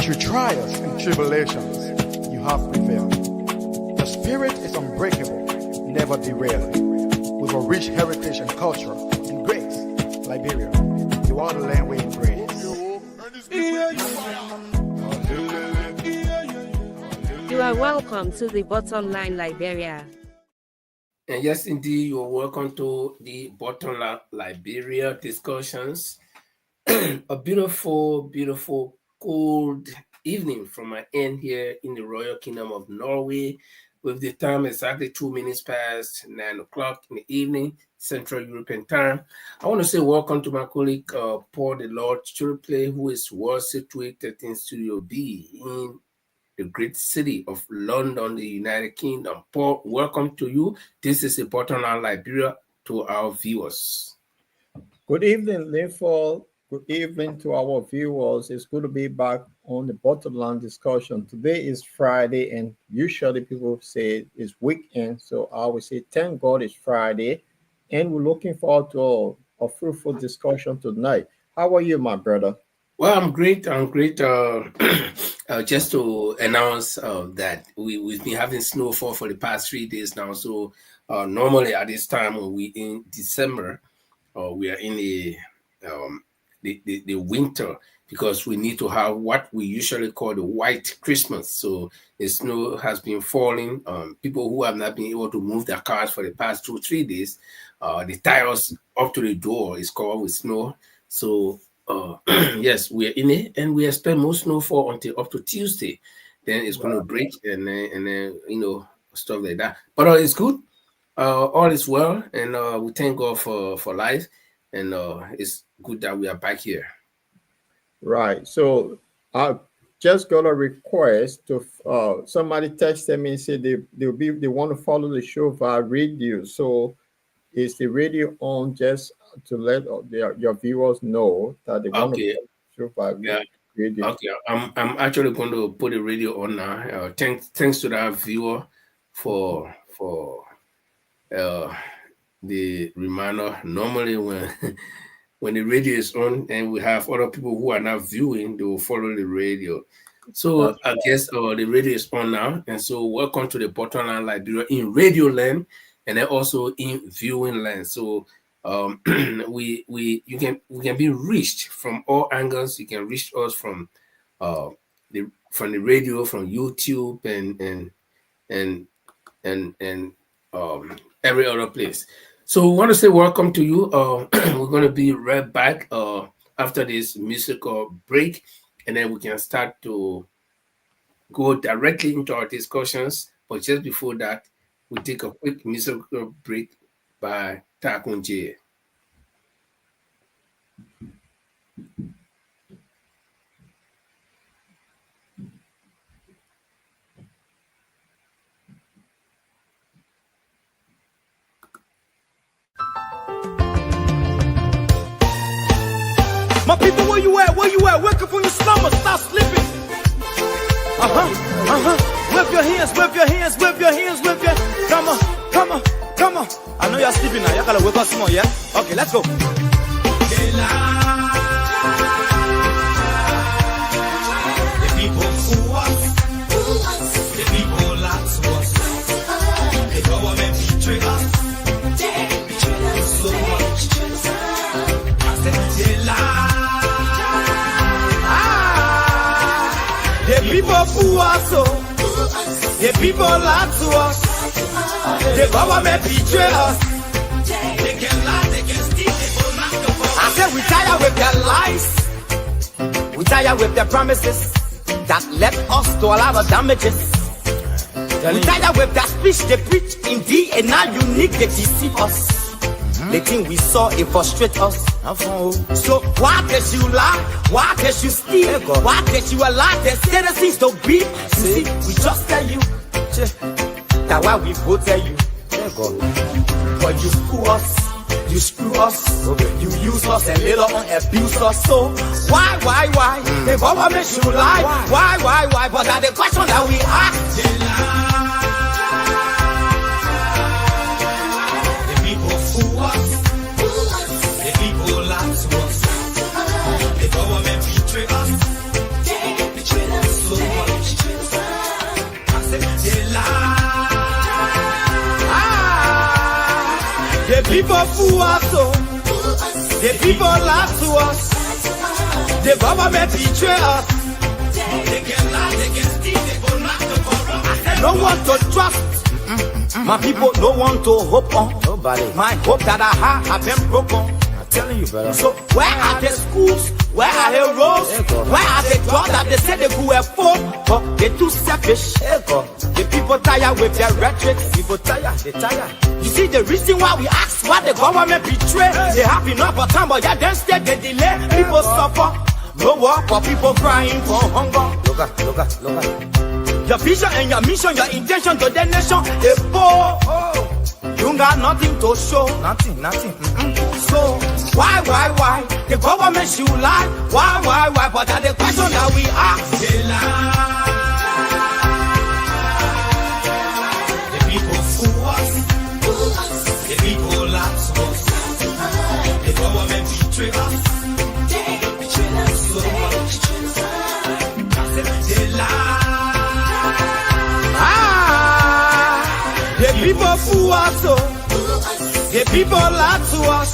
Through trials and tribulations, you have prevailed. The spirit is unbreakable, never derailed. With a rich heritage and culture and grace, Liberia, you are the land we embrace. You are welcome to the Bottom Line Liberia. And yes, indeed, you are welcome to the Bottom Line Liberia discussions. A beautiful, beautiful, cold evening from my end here in the Royal Kingdom of Norway, with the time exactly 2 minutes past 9 o'clock in the evening, Central European time. I want to say welcome to my colleague Paul the Lord Chiriple, who is well situated in Studio B in the great city of London, the United Kingdom. Paul, welcome to you. This is the Bottom Line Liberia to our viewers. Good evening, Linford. Good evening to our viewers. It's good to be back on the Bottom Line discussion. Today is Friday, and usually people say it's weekend. So I would say, thank God it's Friday, and we're looking forward to a fruitful discussion tonight. How are you, my brother? Well, I'm great. I'm great. Just to announce that we've been having snowfall for the past 3 days now. So normally at this time, when we in December, we are in the winter, because we need to have what we usually call the white Christmas. So the snow has been falling. People who have not been able to move their cars for the past 2-3 days, the tires up to the door is covered with snow. So yes, we are in it, and we expect more snowfall until up to Tuesday. Then it's going to break, and then stuff like that. But it's good. All is well, and we thank God for life, and it's good that we are back here. Right. So I just got a request to somebody texted me and said they want to follow the show via radio. So is the radio on, just to let your viewers know that they want to follow the show via radio? Okay. I'm actually going to put the radio on now. Thanks to that viewer for the reminder. Normally when the radio is on and we have other people who are not viewing, they will follow the radio. So I guess the radio is on now, and so welcome to the Bottom Line Liberia in radio land, and then also in viewing land. So we can be reached from all angles. You can reach us from the radio, from YouTube, and every other place. So we want to say welcome to you. We're going to be right back after this musical break, and then we can start to go directly into our discussions. But just before that, we take a quick musical break by Takunje. My people, where you at? Where you at? Wake up from your slumber, stop sleeping. Wave your hands, wave your hands, wave your hands, wave your. Come on, come on, come on. I know you're sleeping now. You gotta wake up some more, yeah? Okay, let's go. The people who us, the people lie to us, the government betray us, so much. I said they lie. The people who us, the people lie to us, the government betray us. They can lie, they can steal, they will not go. I said we tired with their lies, we tired with their promises that left us to a lot of damages. We tired with that speech they preach indeed, and now unique they deceive us. The thing we saw, it frustrate us. So why can't you lie? Why can't you steal? Why can't you allow the citizens to be? You see, we just tell you that why we voted you. But you screw us. You screw us, you use us and later on abuse us. So why? The government should lie. Why? But that's the question that we ask. They lie. The people fool us. The people lie to us. The government betray us. They betray us so much. I said they lie. The people fool us, the people lie to us, the government betray us. They can lie, they can steal, they go knock the corrupt. I said, no one to trust. My people don't want to hope on. Nobody. My hope that I have been broken. I'm telling you, brother. So where are the schools? Where are the roads? Where are the jobs that they say they could afford? But they're too selfish. The people tired with their rhetoric. People tired, they tired. You see the reason why we ask why the government betray. They have enough of time, but yeah, then instead they delay. People suffer. No work for people crying for hunger. Look at. Your vision and your mission, your intention to the nation, they poor. You got nothing to show. Nothing. So why? The government should lie. Why? But that's the question that we ask. They lie. The people fool us. The people lie to us. The government betray us. They betray us so much. I said they lie. The people fool us, the people lie to us,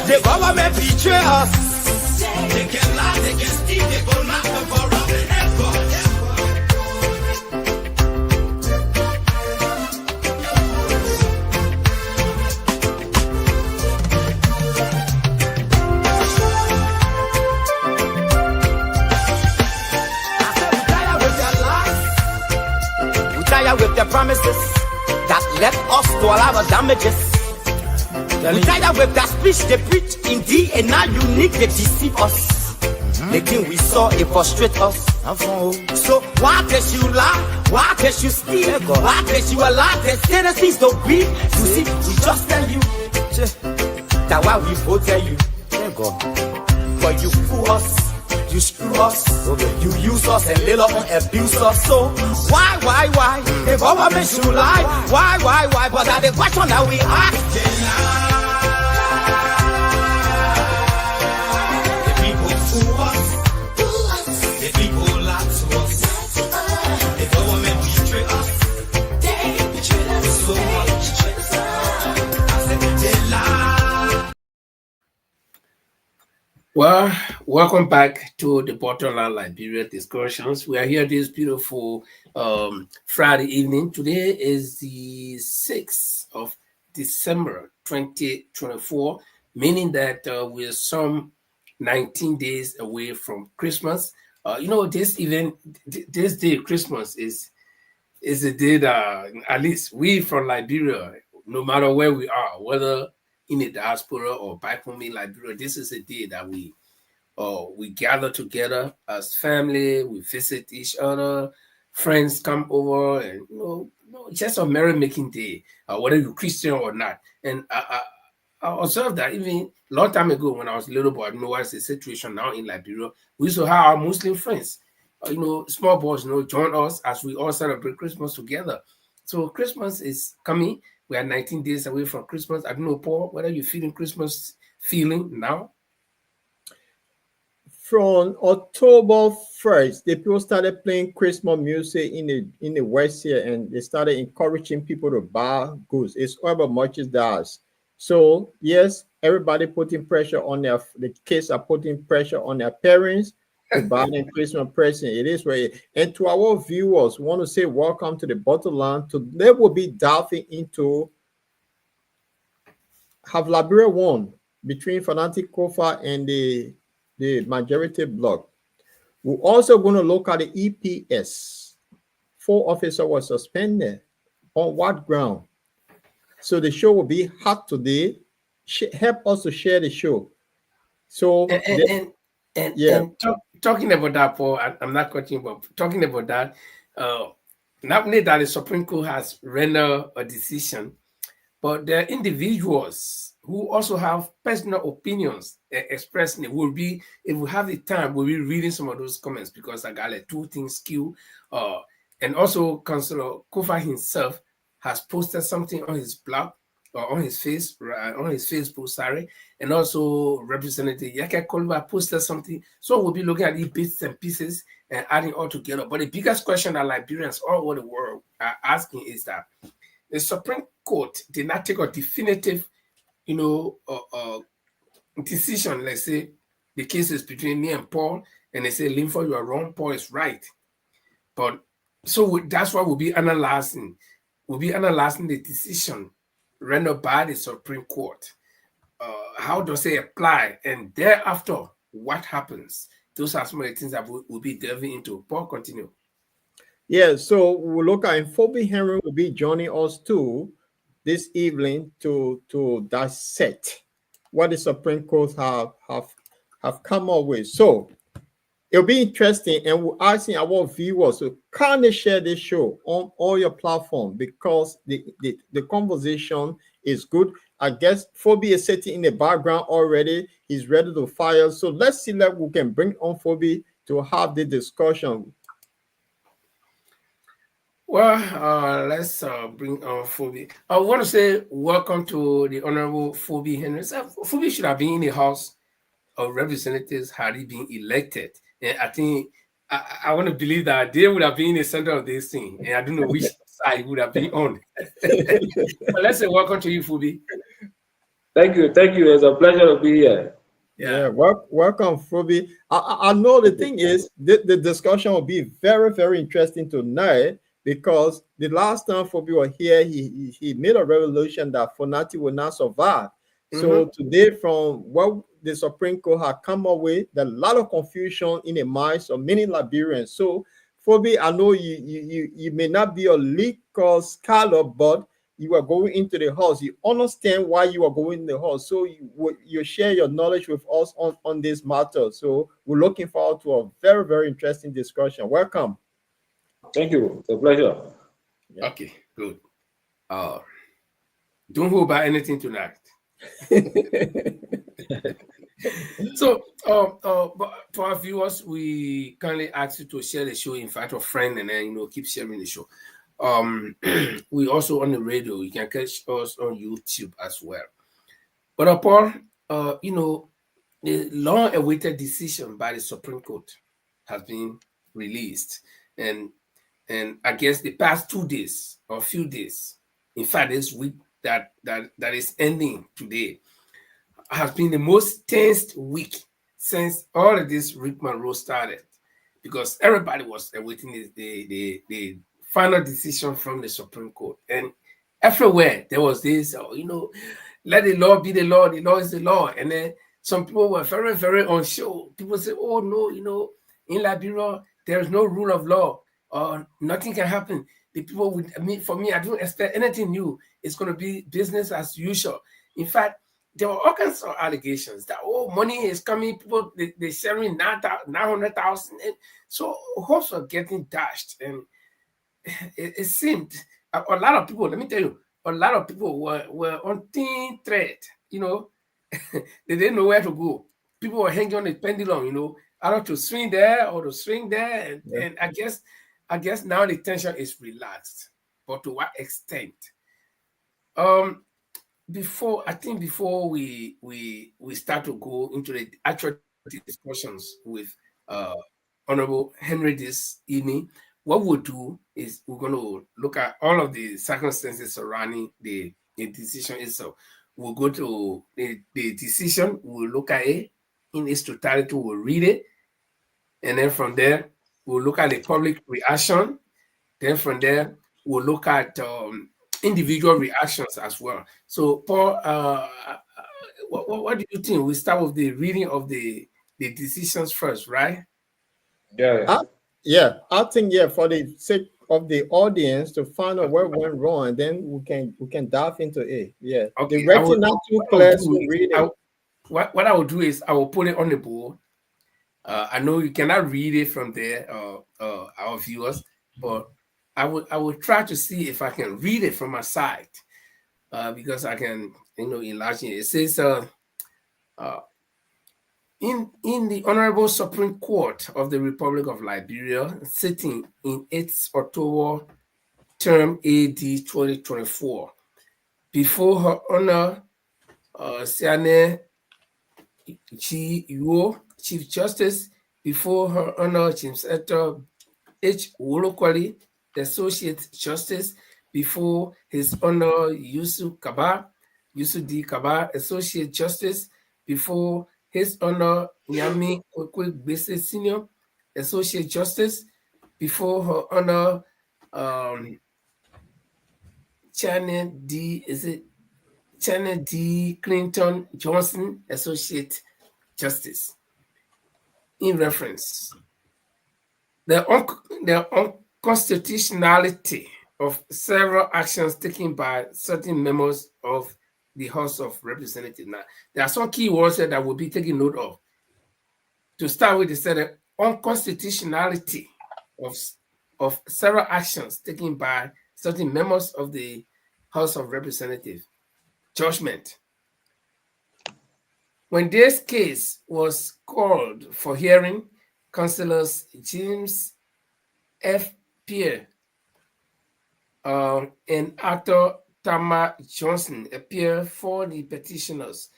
the government betray us. They can lie, they can steal, they go knock the corrupt. We tired with their promises that left us to allow our damages. We tired with that speech they preach indeed, and now you need to deceive us. The thing we saw, it frustrates us. So why can't you lie? Why can't you steal? Why can't you allow the citizens to be? You see, we just tell you that why we voted you. But you fool us. You screw us, you use us and later on abuse us. So why? The government should lie. Why? But that's the question that we ask. The people fool us. The people lie to us. The government betray us. They betray us so much. I said they lie. Well, welcome back to the Bottomland Liberia discussions. We are here this beautiful Friday evening. Today is the 6th of December 2024, meaning that we're some 19 days away from Christmas. This day, Christmas, is a day that at least we from Liberia, no matter where we are, whether in the diaspora or back home in Liberia, this is a day that we gather together as family. We visit each other, friends come over, and just a merry-making day, whether you're Christian or not. And I observed that even a long time ago when I was a little boy, I know what's the situation now in Liberia. We used to have our Muslim friends, small boys, join us as we all celebrate Christmas together. So Christmas is coming. We are 19 days away from Christmas. I don't know, Paul, whether you're feeling Christmas feeling now. From October 1st, the people started playing Christmas music in the West here, and they started encouraging people to buy goods. It's however much it does. So yes, everybody putting pressure on the kids are putting pressure on their parents to buy them Christmas present. It is where, and to our viewers, we want to say welcome to the Bottomland. Today will be diving into have Liberia won between Fanatic Kofa and the majority bloc. We're also going to look at the EPS. 4 officers were suspended. On what ground? So the show will be hot today. Help us to share the show. So talking about that, Paul, I'm not cutting, but talking about that, not only that the Supreme Court has rendered a decision, but there are individuals who also have personal opinions expressing it. If we have the time, we'll be reading some of those comments, because I got like two things queued. And also Councillor Kofa himself has posted something on his blog, or on his Facebook, sorry, and also Representative Yaka Kolba posted something. So we'll be looking at the bits and pieces and adding all together. But the biggest question that Liberians all over the world are asking is that the Supreme Court did not take a definitive, decision. Let's say the case is between me and Paul, and they say, Linford, you are wrong, Paul is right. But so that's why we'll be analyzing the decision rendered by the Supreme Court. How does it apply? And thereafter, what happens? Those are some of the things that we'll be delving into. Paul, continue. Yeah, so we'll look at Phoebe Henry will be joining us too this evening to dissect what the Supreme Court have come up with. So it'll be interesting, and we're asking our viewers to kindly share this show on all your platforms, because the conversation is good. I guess Phoebe is sitting in the background already. He's ready to fire. So let's see if we can bring on Phoebe to have the discussion. Well, let's bring on Phoebe. I want to say welcome to the Honorable Phoebe Henry. Phoebe should have been in the House of Representatives had he been elected. And I think I want to believe that they would have been in the center of this thing. And I don't know which side he would have been on. But let's say welcome to you, Phoebe. Thank you. It's a pleasure to be here. Yeah, welcome, Phoebe. I know the thing is, the discussion will be very, very interesting tonight, because the last time Phoebe was here, he made a revelation that Fonati will not survive. So today, from what the Supreme Court has come up with, there's a lot of confusion in the minds of many Liberians. So, Phoebe, I know you may not be a legal scholar, but you are going into the House. You understand why you are going in the House. So you share your knowledge with us on this matter. So we're looking forward to a very, very interesting discussion. Welcome. Thank you. It's a pleasure. Yeah. Okay, good. Don't hold back anything tonight. So, for our viewers, we kindly ask you to share the show, invite a friend, and then keep sharing the show. We also on the radio. You can catch us on YouTube as well. But Paul, the long-awaited decision by the Supreme Court has been released, and I guess the past 2 days or few days, in fact, this week that is ending today, has been the most tense week since all of this rigmarole started, because everybody was awaiting the final decision from the Supreme Court, and everywhere there was this, let the law be the law is the law, and then some people were very, very unsure. People say, oh no, in Liberia there is no rule of law, or nothing can happen. The people for me, I don't expect anything new. It's going to be business as usual. In fact, there were all kinds of allegations that money is coming, people they're sharing 900,000, so hopes are getting dashed, and it seemed a lot of people. Let me tell you, a lot of people were on thin thread. They didn't know where to go. People were hanging on the pendulum. Either to swing there or to swing there, and I guess now the tension is relaxed, but to what extent? Before we start to go into the actual discussions with Honorable Henry this evening, what we'll do is we're going to look at all of the circumstances surrounding the decision itself. We'll go to the decision, we'll look at it in its totality, we'll read it, and then from there, we'll look at the public reaction. Then from there, we'll look at individual reactions as well. So, Paul, what do you think? We start with the reading of the decisions first, right? Yeah. I think for the sake of the audience to find out where went wrong, and then we can dive into it. Yeah. Okay. The writing not too clear, so read it. what I will do is I will put it on the board. I know you cannot read it from there, our viewers, but I would try to see if I can read it from my side, because I can, enlarge it. It says, in the Honorable Supreme Court of the Republic of Liberia, sitting in its October term AD 2024, before Her Honor Siane Chi Yuo, Chief Justice, before Her Honor James Eto H. Wolokwali, Associate Justice, before His Honor Yusuf D. Kaba, Associate Justice, before His Honor Nyami Kwekwe Gbese Senior, Associate Justice, before Her Honor Chane D. Clinton Johnson, Associate Justice. In reference, the unconstitutionality of several actions taken by certain members of the House of Representatives. Now, there are some key words here that will be taken note of. To start with, they said the unconstitutionality of several actions taken by certain members of the House of Representatives. Judgment. When this case was called for hearing, Councillors James F. Pierre and Arthur Tama Johnson appeared for the petitioners.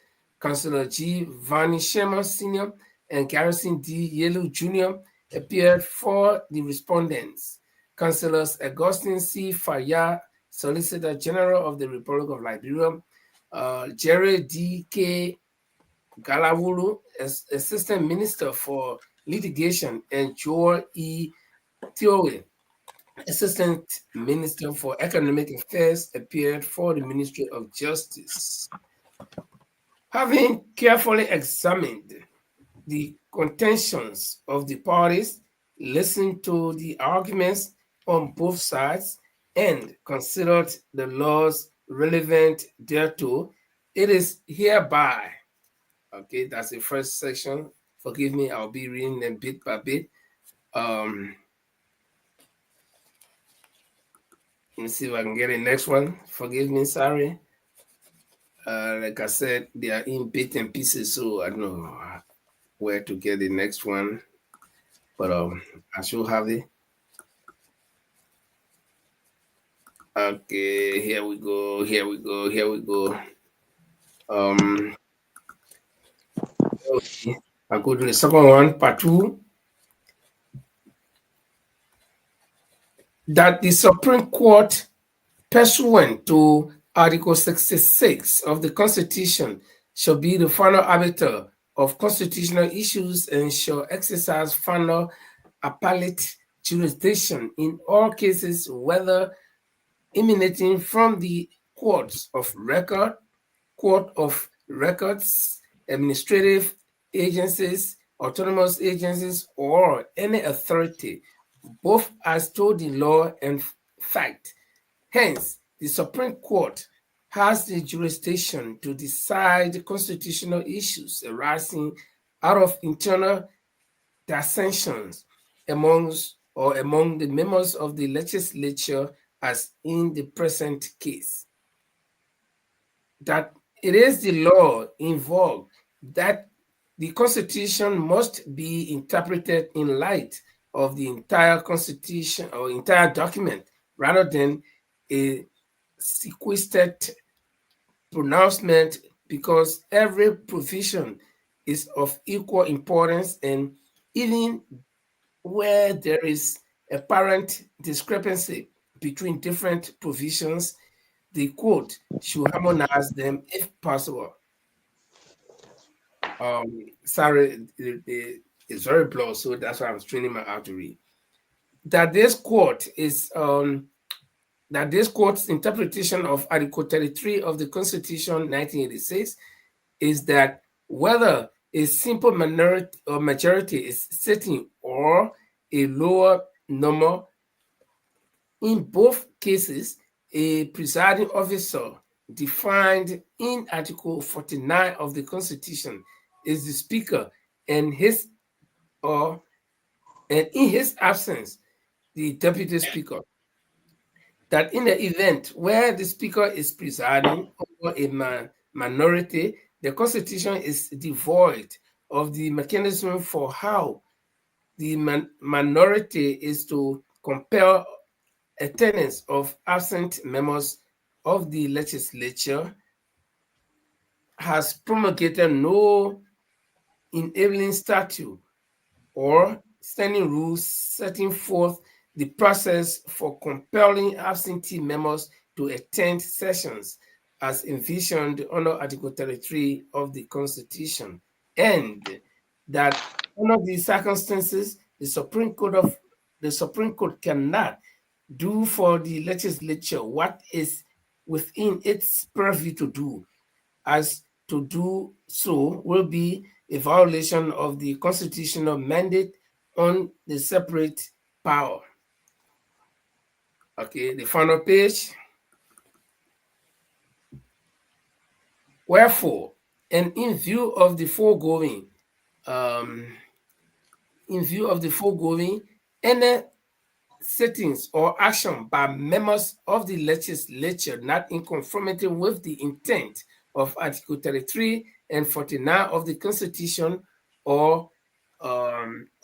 Councillor G. Vani Sherman Sr. and Garrison D. Yelu Jr. appeared for the respondents. Councillors Augustine C. Faya, Solicitor General of the Republic of Liberia, Jerry D. K. Galawulu, Assistant Minister for Litigation, and Joel E. Theory, Assistant Minister for Economic Affairs, appeared for the Ministry of Justice. Having carefully examined the contentions of the parties, listened to the arguments on both sides, and considered the laws relevant thereto, it is hereby, okay, that's the first section. Forgive me, I'll be reading them bit by bit. Let me see if I can get the next one. Forgive me, sorry. Like I said, they are in bits and pieces, so I don't know where to get the next one. But I should have it. Okay, here we go. Okay. I'll go to the second one, part 2. That the Supreme Court, pursuant to Article 66 of the Constitution, shall be the final arbiter of constitutional issues and shall exercise final appellate jurisdiction in all cases, whether emanating from the courts of record, court of records, administrative agencies, autonomous agencies, or any authority, both as to the law and fact. Hence, the Supreme Court has the jurisdiction to decide constitutional issues arising out of internal dissensions among the members of the legislature, as in the present case. That it is the law involved that the Constitution must be interpreted in light of the entire Constitution or entire document, rather than a sequestered pronouncement, because every provision is of equal importance, and even where there is apparent discrepancy between different provisions, the court should harmonize them if possible. Sorry, it's very blurry, so that's why I'm straining my out to read. That this court's interpretation of Article 33 of the Constitution 1986 is that whether a simple minority or majority is sitting or a lower number, in both cases, a presiding officer defined in Article 49 of the Constitution is the Speaker and in his absence, the Deputy Speaker. That in the event where the Speaker is presiding over a minority, the Constitution is devoid of the mechanism for how the minority is to compel attendance of absent members of the legislature, has promulgated no enabling statute or standing rules setting forth the process for compelling absentee members to attend sessions as envisioned under Article 33 of the Constitution, and that under these circumstances, the Supreme Court cannot do for the legislature what is within its purview to do, as to do so will be a violation of the constitutional mandate on the separate power. Okay, the final page. Wherefore, and in view of the foregoing, any sittings or action by members of the legislature not in conformity with the intent of Article 33 and 49 of the Constitution or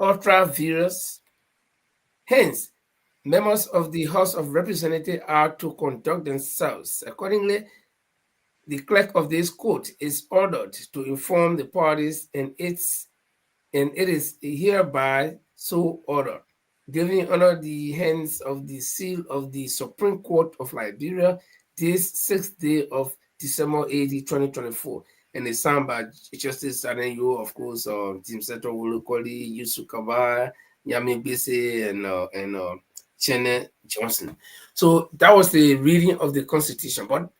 ultra vires, hence, members of the House of Representatives are to conduct themselves accordingly. The clerk of this court is ordered to inform the parties, and it is hereby so ordered, giving under the hands of the seal of the Supreme Court of Liberia this 6th day of December 80, 2024, and it's signed by Justice Adenyo, of course, Tim Seto Wolokoli, Yusuf Kaba, Yami Bese, and Chene Johnson. So that was the reading of the Constitution. But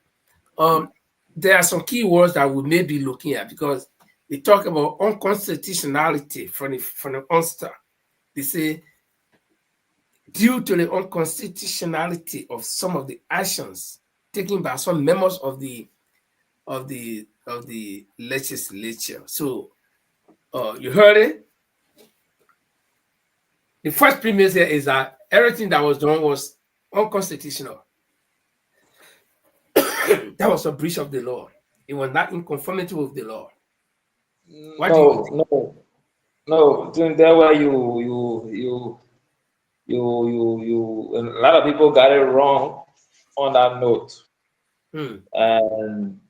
there are some key words that we may be looking at, because they talk about unconstitutionality from the onset. They say, due to the unconstitutionality of some of the actions taken by some members of the legislature. So you heard it. The first premise here is that everything that was done was unconstitutional. That was a breach of the law. It was not in conformity with the law. No. Think that way a lot of people got it wrong on that note. And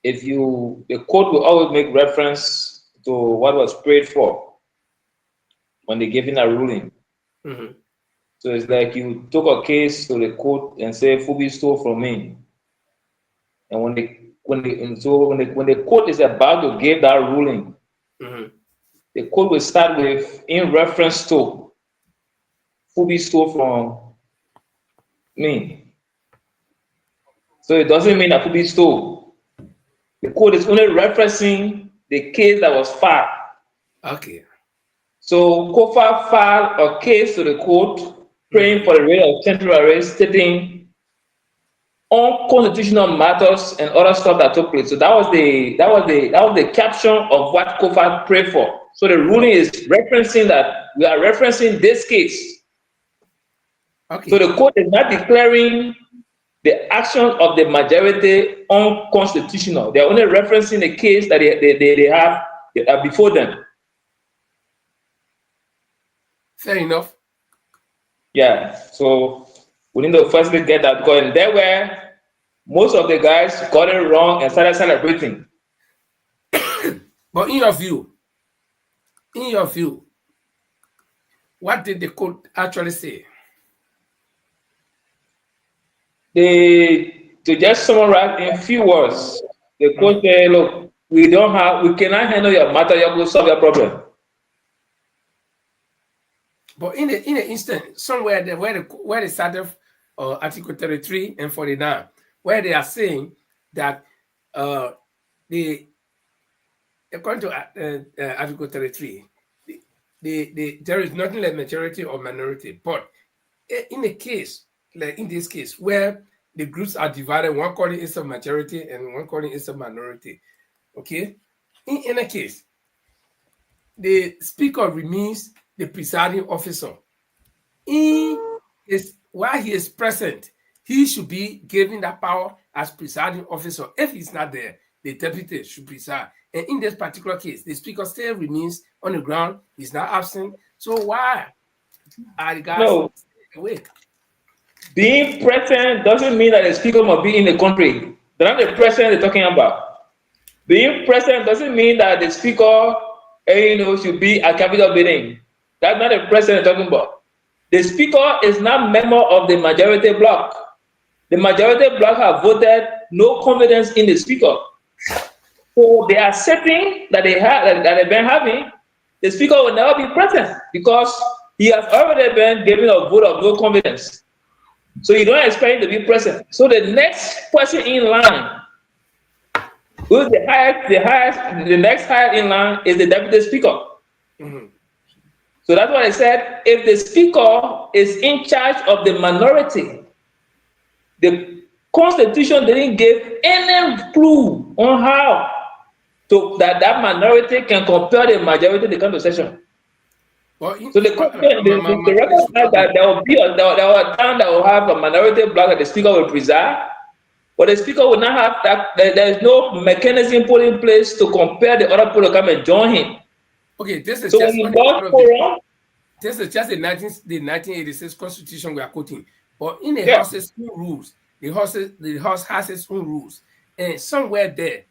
the court will always make reference to what was prayed for when they giving a ruling. So it's like you took a case to the court and say, Fubi stole from me. And when the court is about to give that ruling, the court will start with in reference to Fubi stole from me. So it doesn't mean that Fubi stole. The court is only referencing the case that was filed. Okay. So Kofa filed a case to the court praying for the rate of temporary arrest, stating unconstitutional matters and other stuff that took place. So that was the caption of what Kofa prayed for. So the ruling is referencing that we are referencing this case. Okay. So the court is not declaring the action of the majority unconstitutional. They are only referencing the case that they have before them. Fair enough. Yeah. So we need to firstly get that going. There were most of the guys got it wrong and started celebrating. But in your view, what did the court actually say? To just summarize in few words, the court said, look, we cannot handle your matter, you're going to solve your problem. But in the instant, somewhere where they started Article 33 and 49, where they are saying that according to Article 33, there is nothing like majority or minority. But in the case, like in this case, where the groups are divided. One calling is a majority and one calling is a minority. Okay. In any case, the speaker remains the presiding officer. While he is present, he should be given that power as presiding officer. If he's not there, the deputy should preside. And in this particular case, the speaker still remains on the ground. He's not absent. So why are the guys away? Being present doesn't mean that the speaker must be in the country. They're not the president they're talking about. Being present doesn't mean that the speaker, should be at Capitol building. That's not the president they're talking about. The speaker is not member of the majority bloc. The majority bloc have voted no confidence in the speaker. So they are setting that they've been having. The speaker will never be present because he has already been given a vote of no confidence. So you don't expect him to be present. So the next person in line, who's the next highest in line is the deputy speaker. Mm-hmm. So that's why I said, if the speaker is in charge of the minority, the Constitution didn't give any clue on how that minority can compel the majority to come to session. Well, so the record says that there will be a time that will have a minority bloc that the speaker will preside, but the speaker will not have that. There is no mechanism put in place to compel the other people to come and join him. Okay, this is so just this is just the 1986 Constitution we are quoting. But in the House has own rules. The House has its own rules, and somewhere there,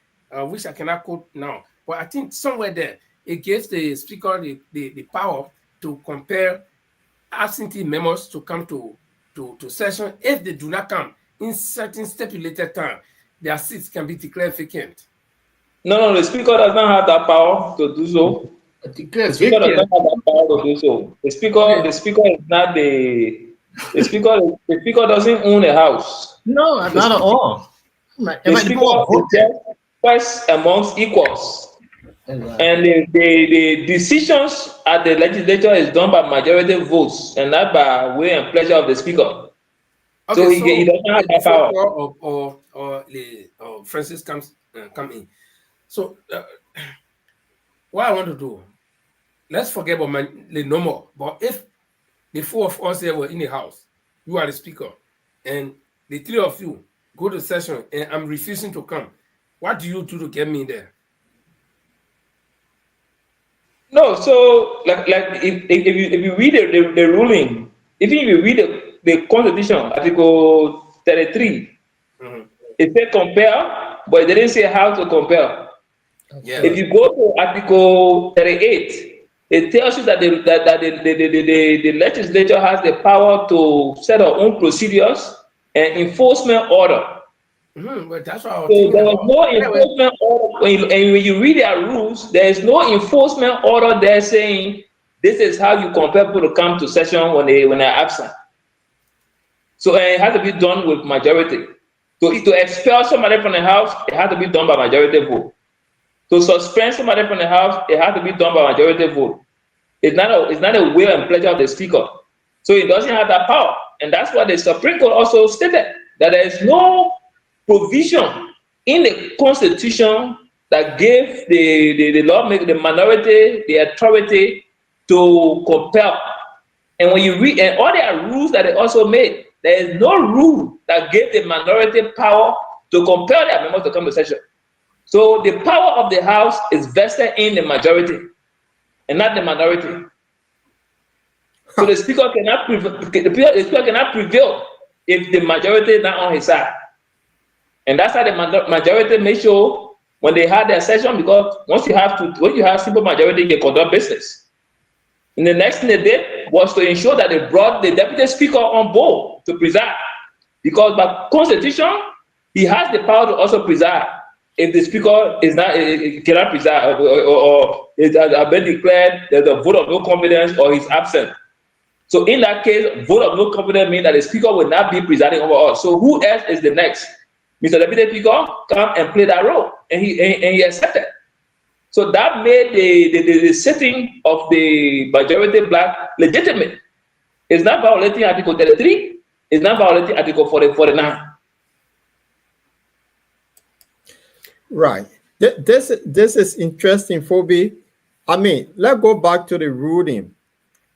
which I cannot quote now, but I think somewhere there it gives the speaker the power to compel absentee members to come to session. If they do not come in certain stipulated time, their seats can be declared vacant. No, the speaker does not have that power to do so. The speaker does not have that power to do so. The speaker is not the speaker doesn't own a house. No, not at all. The speaker is first amongst equals. Exactly. And the decisions at the legislature is done by majority votes and not by will and pleasure of the speaker. Okay, so he doesn't have that power. Or Francis come in. So what I want to do, let's forget about the normal. But if the four of us here were in the house, you are the speaker, and the three of you go to session, and I'm refusing to come, what do you do to get me there? No, so like if you read the ruling, even if you read the Constitution, Article 33, it said compel, but it didn't say how to compel. Yeah. If you go to Article 38, it tells you that the legislature has the power to set our own procedures and enforcement order. But that's what I was so there was no enforcement order, and when you read their rules, there is no enforcement order there saying this is how you compel people to come to session when they're absent. So it has to be done with majority. So to expel somebody from the house, it has to be done by majority vote. To suspend somebody from the house, it has to be done by majority vote. It's not a will and pleasure of the speaker. So it doesn't have that power. And that's what the Supreme Court also stated, that there is no provision in the Constitution that gave the lawmaker, the minority, the authority to compel. And when you read, and all their rules that they also made, there is no rule that gave the minority power to compel their members to come to session. So the power of the House is vested in the majority and not the minority. So the speaker cannot prevail if the majority is not on his side. And that's how the majority made sure when they had their session, because when you have simple majority, you can conduct business. And the next thing they did was to ensure that they brought the deputy speaker on board to preside. Because by Constitution, he has the power to also preside. If the speaker cannot preside or it has been declared there's a vote of no confidence or he's absent. So in that case, vote of no confidence means that the speaker will not be presiding over us. So who else is the next? Mr. Deputy Speaker come and play that role, and he accepted. So that made the sitting of the majority black legitimate. It's not violating Article 33. It's not violating Article 49. Right. This is interesting, Phoebe. I mean, let's go back to the ruling.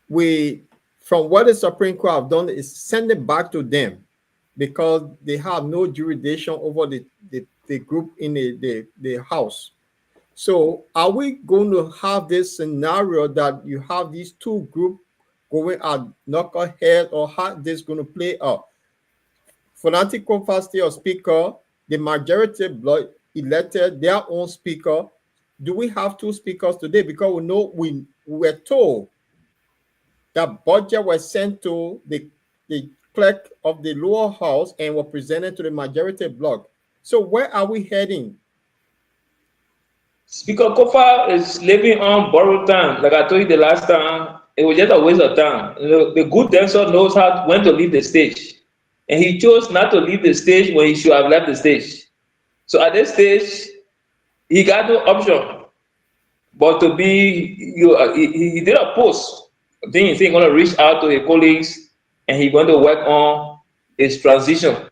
From what the Supreme Court have done is send it back to them because they have no jurisdiction over the group in the House. So are we going to have this scenario that you have these two groups going at knucklehead, or how this going to play out? Fanatical Fasty or Speaker, the majority bloc elected their own speaker. Do we have two speakers today? Because we know we were told that budget was sent to the clerk of the lower house and were presented to the majority bloc. So where are we heading? Speaker Kofa is living on borrowed time. Like I told you the last time, it was just a waste of time. The good dancer knows when to leave the stage. And he chose not to leave the stage when he should have left the stage. So at this stage, he got no option but to be, he did a post. Then he's going to reach out to his colleagues and he's going to work on his transition.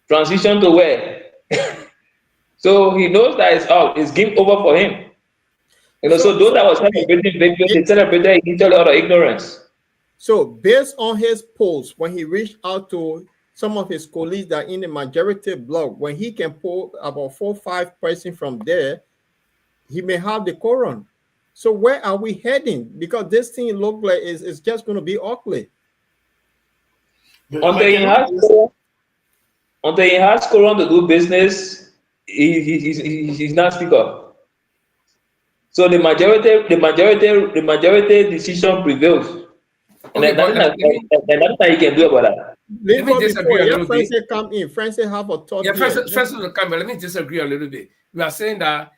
Transition to where? So he knows that it's out, it's game over for him. So those that were celebrating victory, they celebrated initially out of ignorance. So based on his post, when he reached out to some of his colleagues that are in the majority bloc, when he can pull about 4 or 5 persons from there, he may have the quorum. So where are we heading? Because this thing looks like it's just going to be ugly. Until he has quorum to do business, he's not speaker. So the majority decision prevails. And nothing you can do about that. Let me disagree a little bit. Francis have a thought. Yeah, Francis will come, but let me disagree a little bit. You are saying that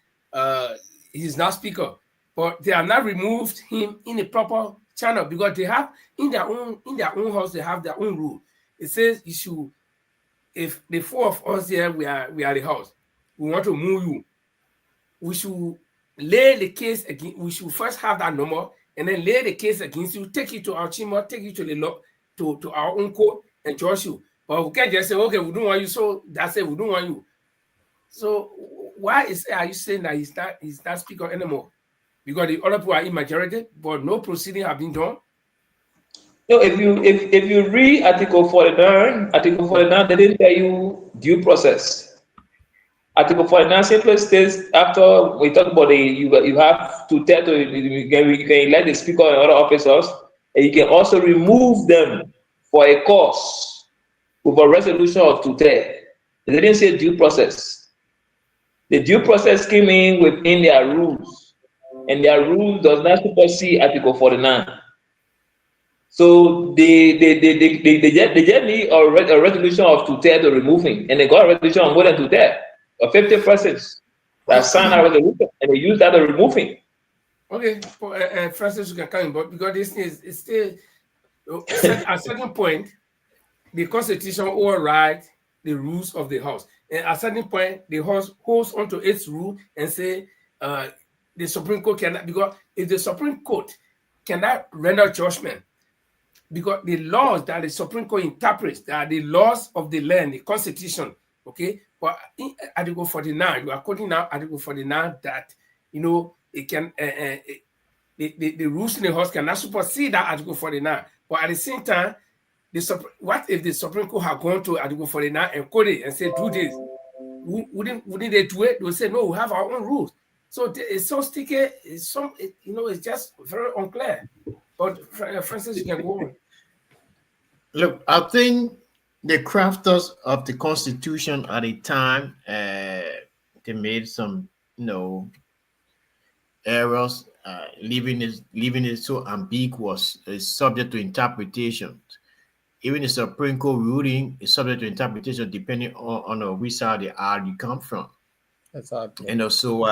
he's not speaker, but they have not removed him in a proper channel because they have in their own house they have their own rule. It says you should, if the 4 of us here we are the house, we want to move you, we should lay the case against. We should first have that number and then lay the case against you, take it to our chamber, take it to the law, to our own court and judge you. But we can't just say, okay, we don't want you, so that's it, we don't want you. So why are you saying that he's not speaker anymore? Because the other people are in majority, but no proceeding have been done. No, if you read Article 49, they didn't tell you due process. Article 49 simply states after we talk about you have to tell you can elect the speaker and other officers, and you can also remove them for a cause with a resolution of tutel. They didn't say due process. The due process came in within their rules, and their rules does not supersede Article 49. So they just need a resolution of tutel to remove him, and they got a resolution of more than tutel. 50 persons that signed a resolution and they use that to remove him. Okay, Francis, you can come in, but because this thing is still at a certain point, the Constitution overrides the rules of the House. And at a certain point, the House holds onto its rule and say the Supreme Court cannot, because if the Supreme Court cannot render judgment, because the laws that the Supreme Court interprets, that are the laws of the land, the Constitution, okay? But in Article 49, you are quoting now Article 49 that, it can, the rules in the House cannot supersede that Article 49. But at the same time, what if the Supreme Court had gone to Article 49 and quote it and said, do this? Wouldn't they do it? They would say, no, we have our own rules. So it's so sticky, it's just very unclear. But Francis, you can go on. Look, I think the crafters of the Constitution at the time, they made some, errors, leaving it so ambiguous, is subject to interpretation. Even the Supreme Court ruling is subject to interpretation depending on which side of the aisle you come from. Exactly. And also,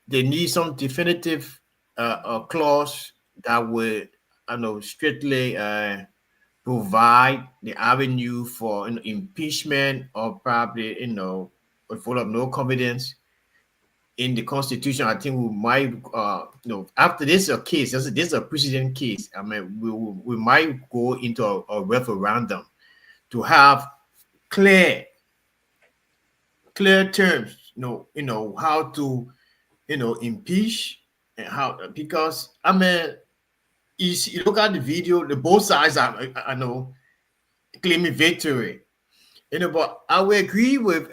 they need some definitive clause that would, strictly provide the avenue for impeachment or probably, full of no confidence in the Constitution. I think we might, after this case, this is a precedent case. I mean, we might go into a referendum to have clear terms how to, impeach and how, because I mean, you look at the video, the both sides I know claiming victory, but I will agree with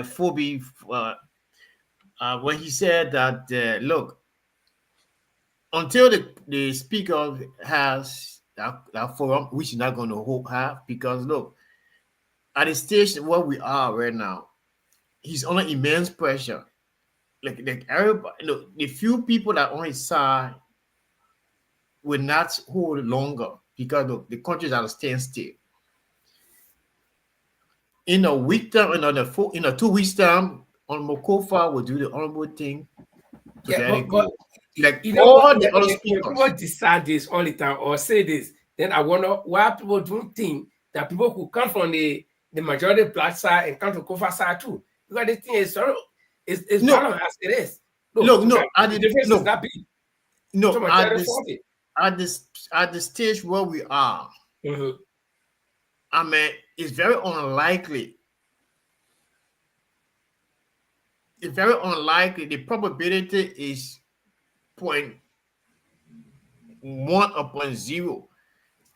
Phoebe when he said that look, until the speaker has that forum, which is not going to have, because look, at the stage where we are right now, he's under immense pressure. Like everybody, the few people that are on his side will not hold longer because the country is at a standstill. In a week time, in a 2 weeks time, Honorable Kofa will do the honorable thing. But like you know, all the other when speakers. people decide this all the time or say this, then I wonder why people don't think that people could come from the majority black side and come to Kofa side too. Because the thing is, it's balanced as it is. The difference is that big. No, at the stage where we are, I mean, it's very unlikely. It's very unlikely. The probability is 0.1 upon 0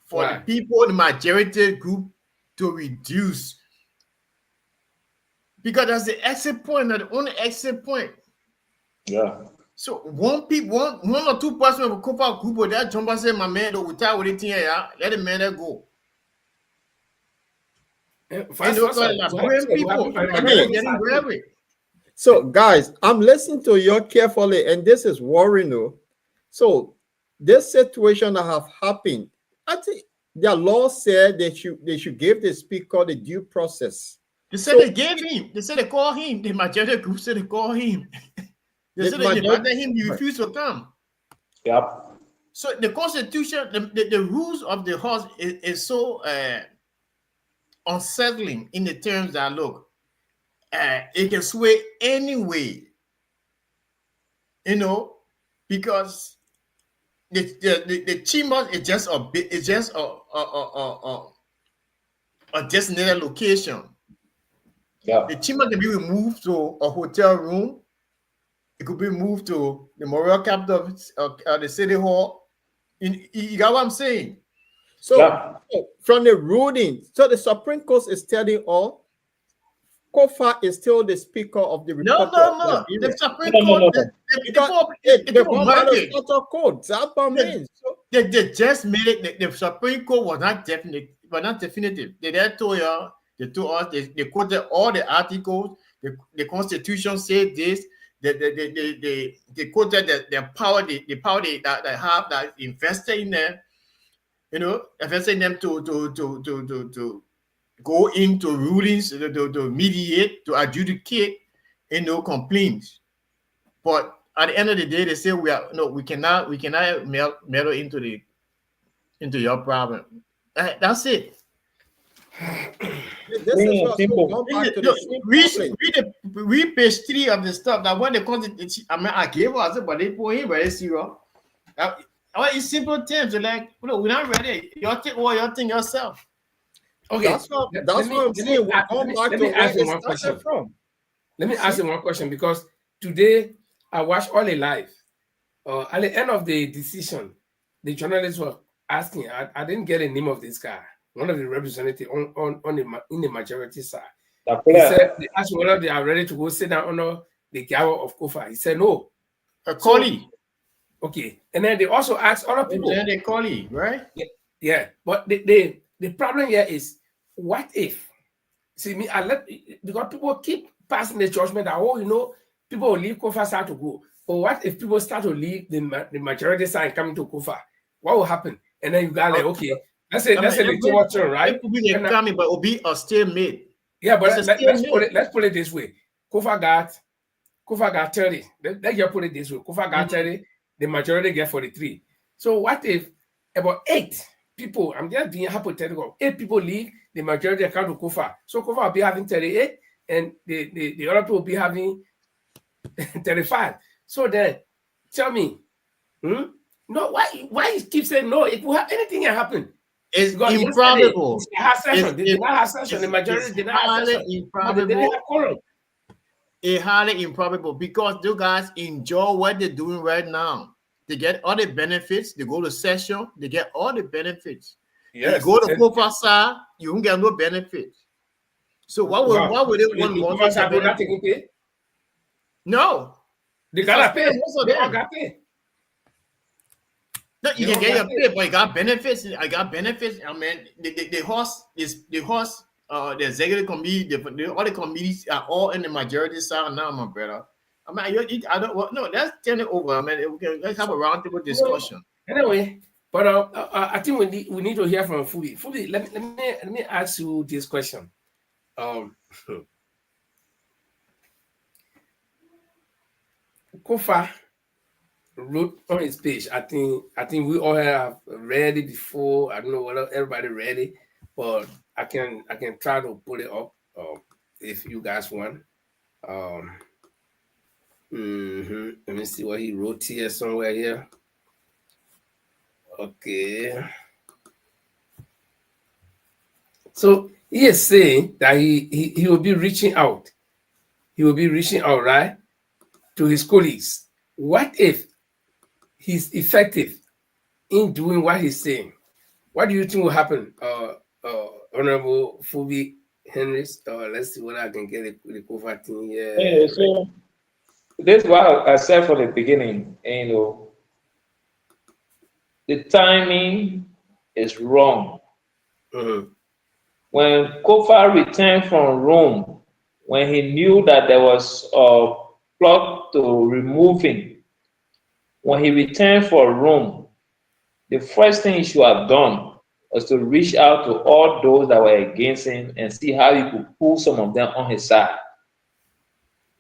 for the people in the majority group to reduce. Because that's the exit point, not the only exit point. Yeah. So one or two person of a Kofa group or that jump and say, my man, don't retire with it here, let the man go. So guys, I'm listening to you carefully, and this is worrying. So this situation that have happened, I think the law said they should give the speaker the due process. They said they gave him. They said they called him. The majority group said they called him. They said they invited him. He refused to come. Yep. So the constitution, the rules of the House is so unsettling in the terms that look, it can sway anyway. Because the chamber is just a designated location. Yeah. The chamber can be removed to a hotel room. It could be moved to the Memorial Capital of the City Hall. You got what I'm saying? So from the ruling, so the Supreme Court is telling all, Kofa is still the Speaker of the Republic. No. The Supreme Court, they just made it. The Supreme Court was not definitive. They told us, they quoted all the articles. The Constitution said this. They quoted the power that have that invested in them. Invested in them to go into rulings, to mediate, to adjudicate, complaints. But at the end of the day, they say we cannot meddle into your problem. That's it. Read page 3 of the stuff that when they constitution, I gave us, but they put him very serious. It's simple terms. Like, we're not ready. You take all your thing yourself. Okay, that's what I'm saying. Let me ask you one question. Let me ask you one question, because today I watched all the live. At the end of the decision, the journalists were asking. I didn't get the name of this guy. One of the representatives in the majority side. They asked whether they are ready to go sit down under the gavel of Kofa. He said no. A colleague. Okay, and then they also asked other people. Then they call you, right? Yeah. But the problem here is, what if? See me, because people keep passing the judgment that people will leave Kofa side to go. But what if people start to leave the majority side coming to Kofa? What will happen? And then you got like, okay, let's say the two turn, right? It could be coming, but it will be a stalemate. Yeah, but let's put it this way. Kofa got 30. Let's just put it this way. Kofa got 30. The majority get 43. So what if about 8 people, I'm just being hypothetical, 8 people leave, the majority come to Kofa. So Kofa will be having 38 and the other people will be having 35. So then tell me, no, why you keep saying no? It will have anything can happen. It's improbable. They did not have session. The majority did not have session. Improbable. It's highly improbable because those guys enjoy what they're doing right now. They get all the benefits. They go to session. They get all the benefits. Yes. You go to Kofa side, you won't get no benefits. So why would they want more benefits? No. They gotta pay. They all got pay. No, you can get your pay, but you got benefits. I got benefits. I mean, the horse, the executive committee, all the committees are all in the majority side now, my brother. I mean, I don't. Well, no, let's turn it over. I mean, let's have a roundtable discussion. Anyway, but I think we need to hear from Fubi. Fubi, let me ask you this question. Kofa wrote on his page. I think we all have read it before. I don't know whether everybody read it, but I can try to put it up if you guys want. Let me see what he wrote here somewhere here. Okay. So he is saying that he will be reaching out. He will be reaching out, right, to his colleagues. What if he's effective in doing what he's saying? What do you think will happen, Honorable Fubi Henrys? Let's see what I can get the Kofa thing here. Yeah, so this is what I said from the beginning. You know, the timing is wrong. Mm-hmm. When Kofa returned from Rome, when he knew that there was a plot to remove him, when he returned from Rome, the first thing he should have done was to reach out to all those that were against him and see how he could pull some of them on his side.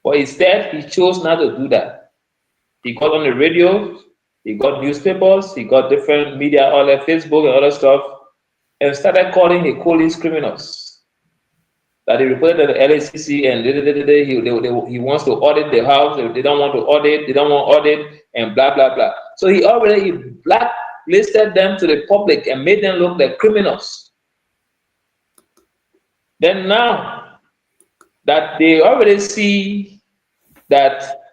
But instead, he chose not to do that. He got on the radio, he got newspapers, he got different media, all that, Facebook and other stuff, and started calling the police criminals. That he reported to the LACC and he wants to audit the house. They don't want to audit, they don't want audit, and blah, blah, blah. So he already blacklisted them to the public and made them look like criminals. Then now that they already see that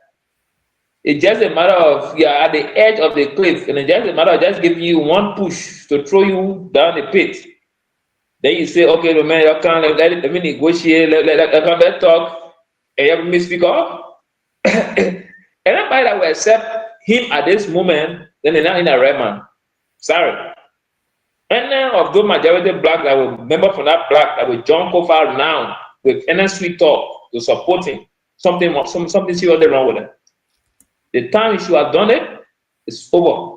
it's just a matter of you're at the edge of the cliff, and it's just a matter of just giving you one push to throw you down the pit. Then you say, okay, man, you can't let me negotiate, let talk, and you have me speak up. And anybody that will accept him at this moment, then they're not in a right man. Sorry. Any of those majority black that will member from that black that will jump Kofa now with any sweet talk to support him, something seriously wrong with him. The time he should have done it is over.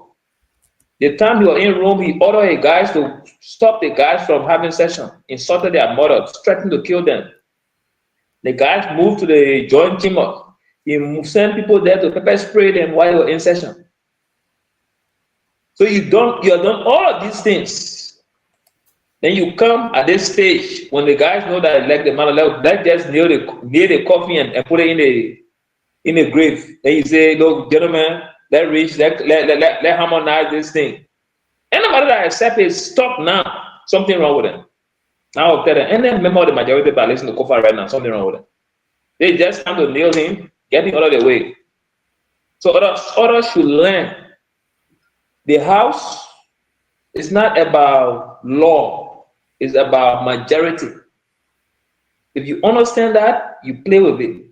The time he was in Rome, he ordered the guys to stop the guys from having session, insulted their mother, threatened to kill them. The guys moved to the joint chamber. He sent people there to pepper spray them while they were in session. So you have done all of these things. Then you come at this stage when the guys know that like the man, let's just nail the coffin and put it in the grave. Then you say, look, gentlemen, let harmonize this thing. Anybody that accept it, stop now. Something wrong with them. Now I'll tell them, and then member of the majority by listening to Kofa right now, something wrong with them. They just time to nail him, get him out of the way. So others should learn. The house is not about law, it's about majority. If you understand that, you play with it.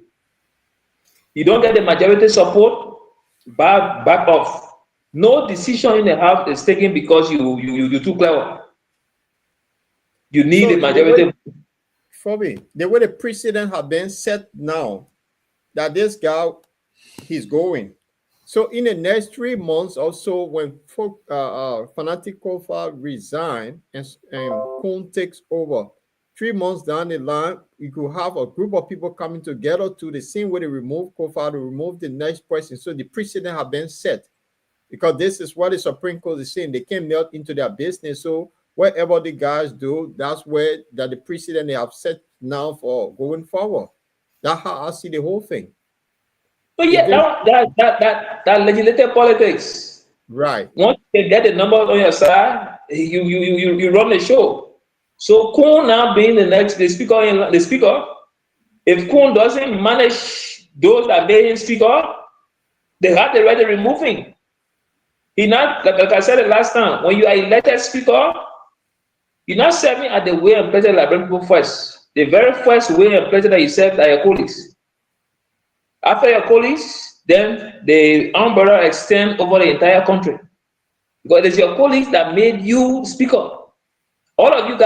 You don't get the majority support, back off. No decision in the house is taken because you're too clever. You need the majority. For me, the way the precedent has been set now, that this guy, he's going. So in the next 3 months or so, when Fanatic Kofa resign and Kun takes over, 3 months down the line, you could have a group of people coming together to the same way they remove Kofa to remove the next person. So the precedent has been set, because this is what the Supreme Court is saying. They came out into their business. So whatever the guys do, that's where the precedent they have set now for going forward. That's how I see the whole thing. But yeah, that legislative politics. Right. Once you get the numbers on your side, you run the show. So Kun now being the speaker, If Kun doesn't manage those that made him speaker, they have the right to remove him. He not, like I said the last time, when you are elected speaker, you're not serving at the way and pleasure that bring people first. The very first way and pleasure that you serve are your colleagues. After your colleagues, then the umbrella extend over the entire country. Because it's your colleagues that made you speaker. All of you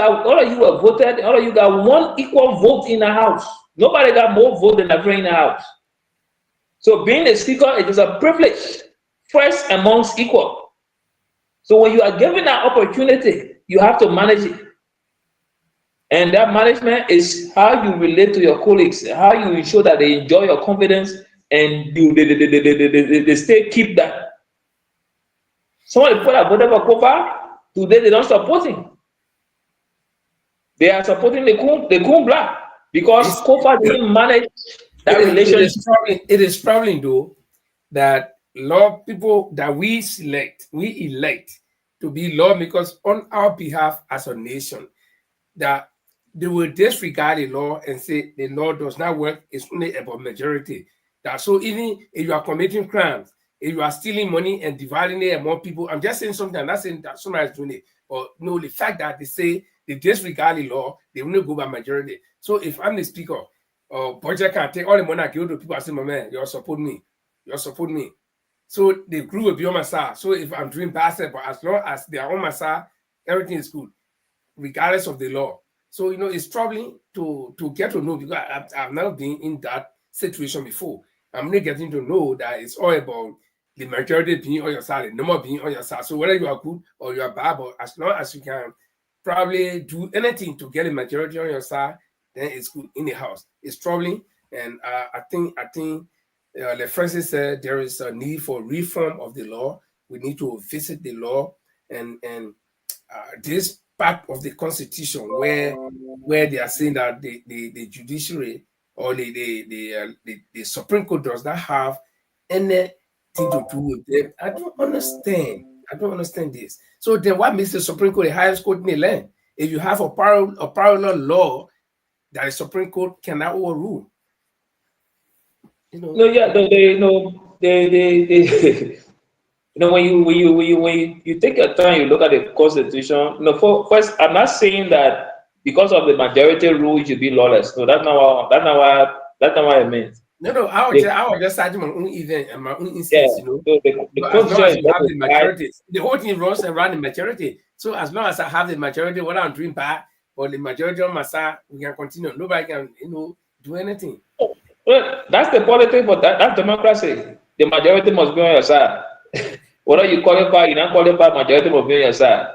were voted, all of you got one equal vote in the house. Nobody got more vote than a friend in the house. So being a speaker, it is a privilege, first amongst equal. So when you are given that opportunity, you have to manage it. And that management is how you relate to your colleagues, how you ensure that they enjoy your confidence and they stay keep that. Somebody put a vote for Kofa, today they don't support him. They are supporting the Kun Black because Kofa didn't manage that relationship. It is troubling though that law people that we elect to be lawmakers on our behalf as a nation, that they will disregard the law and say the law does not work, it's only about majority. That so even if you are committing crimes, if you are stealing money and dividing it among people, I'm just saying something, I'm not saying that somebody is doing it, but no, the fact that they say they disregard the law, they only go by majority. So if I'm the speaker, budget can take all the money I give to people, I say, my man, you're supporting me. So the group will be on my side. So if I'm doing bad, but as long as they are on my side, everything is good, regardless of the law. So, it's troubling to get to know, because I've never been in that situation before. I'm not getting to know that it's all about the majority being on your side, the number being on your side. So whether you are good or you are bad, but as long as you can probably do anything to get a majority on your side, then it's good in the house. It's troubling. And I think like Francis said, there is a need for reform of the law. We need to visit the law and this part of the Constitution where they are saying that the judiciary or the Supreme Court does not have anything to do with them. I don't understand this. So then what makes the Supreme Court the highest court in the land? If you have a parallel law that the Supreme Court cannot overrule. When you take your time, you look at the Constitution. First, I'm not saying that because of the majority rule you should be lawless. No, that's not what I meant. No, I was just citing my own event and my own instance. So the Constitution have the majority. The whole thing runs around the majority. So as long as I have the majority, what I'm doing bad, or the majority on my side, we can continue. Nobody can, do anything. Well, that's the politics, but that's democracy. The majority must be on your side. Whether you qualify, you don't qualify, majority must be on your side.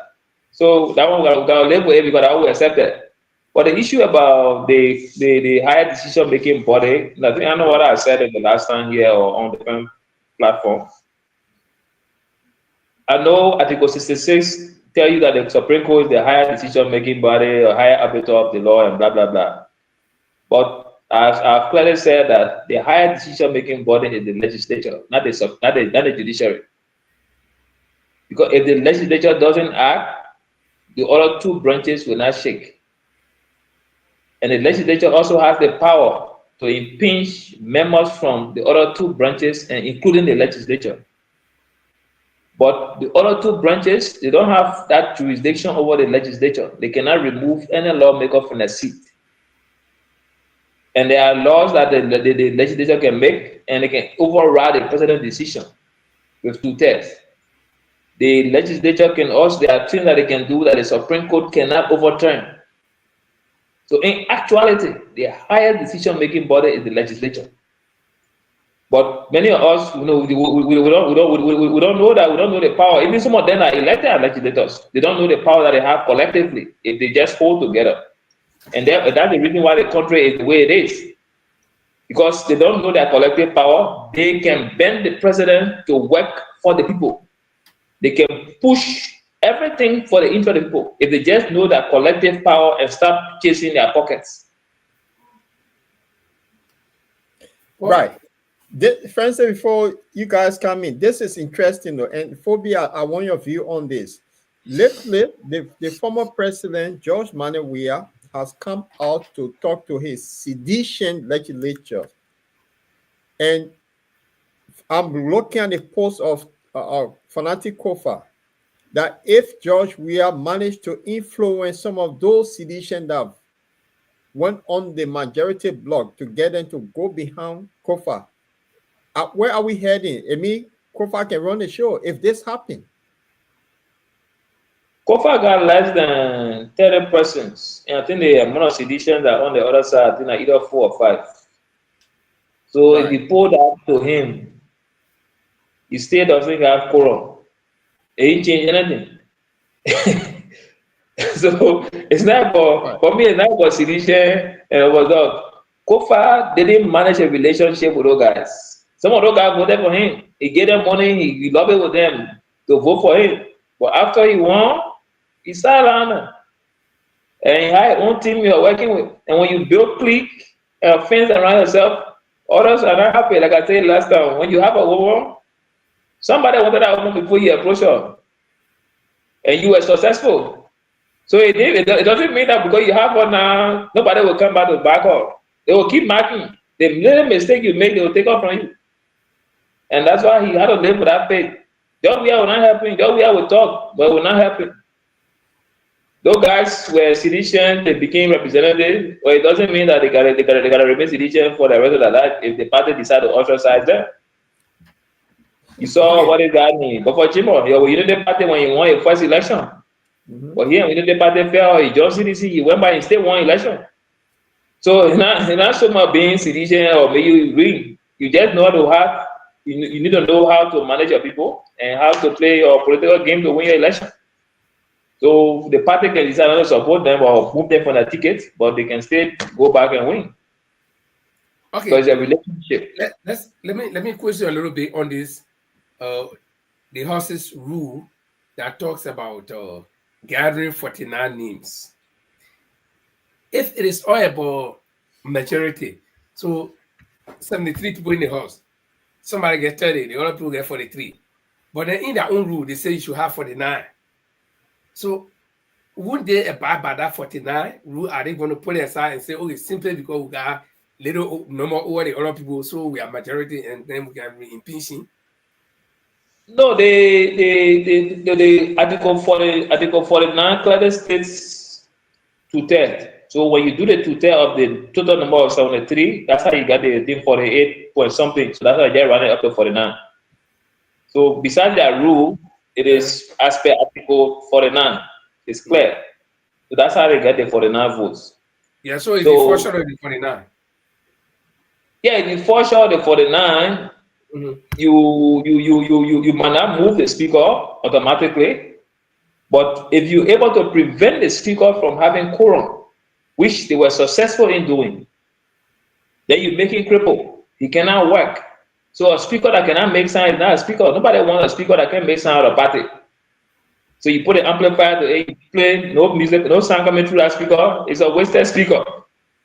So that one we gotta live with it because I will accept it. But the issue about the higher decision making body, I think I know what I said in the last time here or on the platform. I know Article 66 tell you that the Supreme Court is the higher decision making body or higher arbiter of the law and blah blah blah. But as I've clearly said that the higher decision making body is the legislature, not the judiciary. Because if the legislature doesn't act, the other two branches will not shake. And the legislature also has the power to impeach members from the other two branches, and including the legislature. But the other two branches, they don't have that jurisdiction over the legislature. They cannot remove any lawmaker from their seat. And there are laws that the legislature can make, and they can override the president's decision with 2/3. The legislature can also, there are things that they can do that the Supreme Court cannot overturn. So in actuality, the higher decision-making body is the legislature. But many of us, we don't know that. We don't know the power. Even some of them are elected legislators. They don't know the power that they have collectively if they just hold together. And that's the reason why the country is the way it is. Because they don't know their collective power, they can bend the president to work for the people. They can push everything for the interest of the people if they just know that collective power and stop chasing their pockets. Right. Francis, before you guys come in, this is interesting though, and Phobia, I want your view on this. Lately, the former president George Manuel Weah has come out to talk to his sedition legislature. And I'm looking at the post of Fanatic Kofa that if George Weah managed to influence some of those sedition that went on the majority bloc to get them to go behind Kofa, where are we heading? I mean, Kofa can run the show if this happens. Kofa got less than 30 persons, and I think the amount of sedition that on the other side, I think like either 4 or 5. So if you pull that to him, he still doesn't have quorum. It ain't change anything. So it's not for me, it's not about sedition and about that. Kofa didn't manage a relationship with those guys. Some of those guys voted for him. He gave them money, he lobbied with them to vote for him. But after he won, he started on and he had his own team you're working with. And when you build clique and fence around yourself, others are not happy. Like I said last time, when you have a woman, somebody wanted that woman before you approach her. And you were successful. So it doesn't mean that because you have one now, nobody will come back to back up. They will keep marking. The little mistake you make, they will take off from you. And that's why he had to live with that faith. John Weah will not happen. John Weah will talk, but it will not happen. Those guys were sedition, they became representatives, but it doesn't mean that they gotta remain sedition for the rest of their life if the party decide to ostracize them. You saw what is that mean? But for Jimo, you did the party when you won your first election. But here, when the party fell, he joined CDC, he went by and still won election. So it's not so much being sedition or maybe you win. You just know how to have, you need to know how to manage your people and how to play your political game to win your election. So the party can decide not to support them or move them from the ticket, but they can still go back and win. Okay. Because a relationship. Let me question a little bit on this. The horse's rule that talks about gathering 49 names. If it is all about majority, so 73 people in the house, somebody gets 30, the other people get 43. But then in their own rule, they say you should have 49. So wouldn't they abide by that 49 rule? Are they going to put it aside and say, okay, simply because we got little number over the other people, so we are majority and then we can be impeaching? No, the Article 49 clearly states 2/3. So when you do the 2/3 of the total number of 73, that's how you got the thing 48 point something. So that's how you run it up to 49. So besides that rule, it is as per Article 49. It's clear. So that's how they get the 49 votes. Yeah, so if you fall short of the 49. Yeah, if you fall short of the 49, you might not move the speaker automatically. But if you're able to prevent the speaker from having quorum, which they were successful in doing, then you make him cripple. He cannot work. So a speaker that cannot make sound is not a speaker. Nobody wants a speaker that can make sound out of party. So you put an amplifier to play, no music, no sound coming through that speaker. It's a wasted speaker.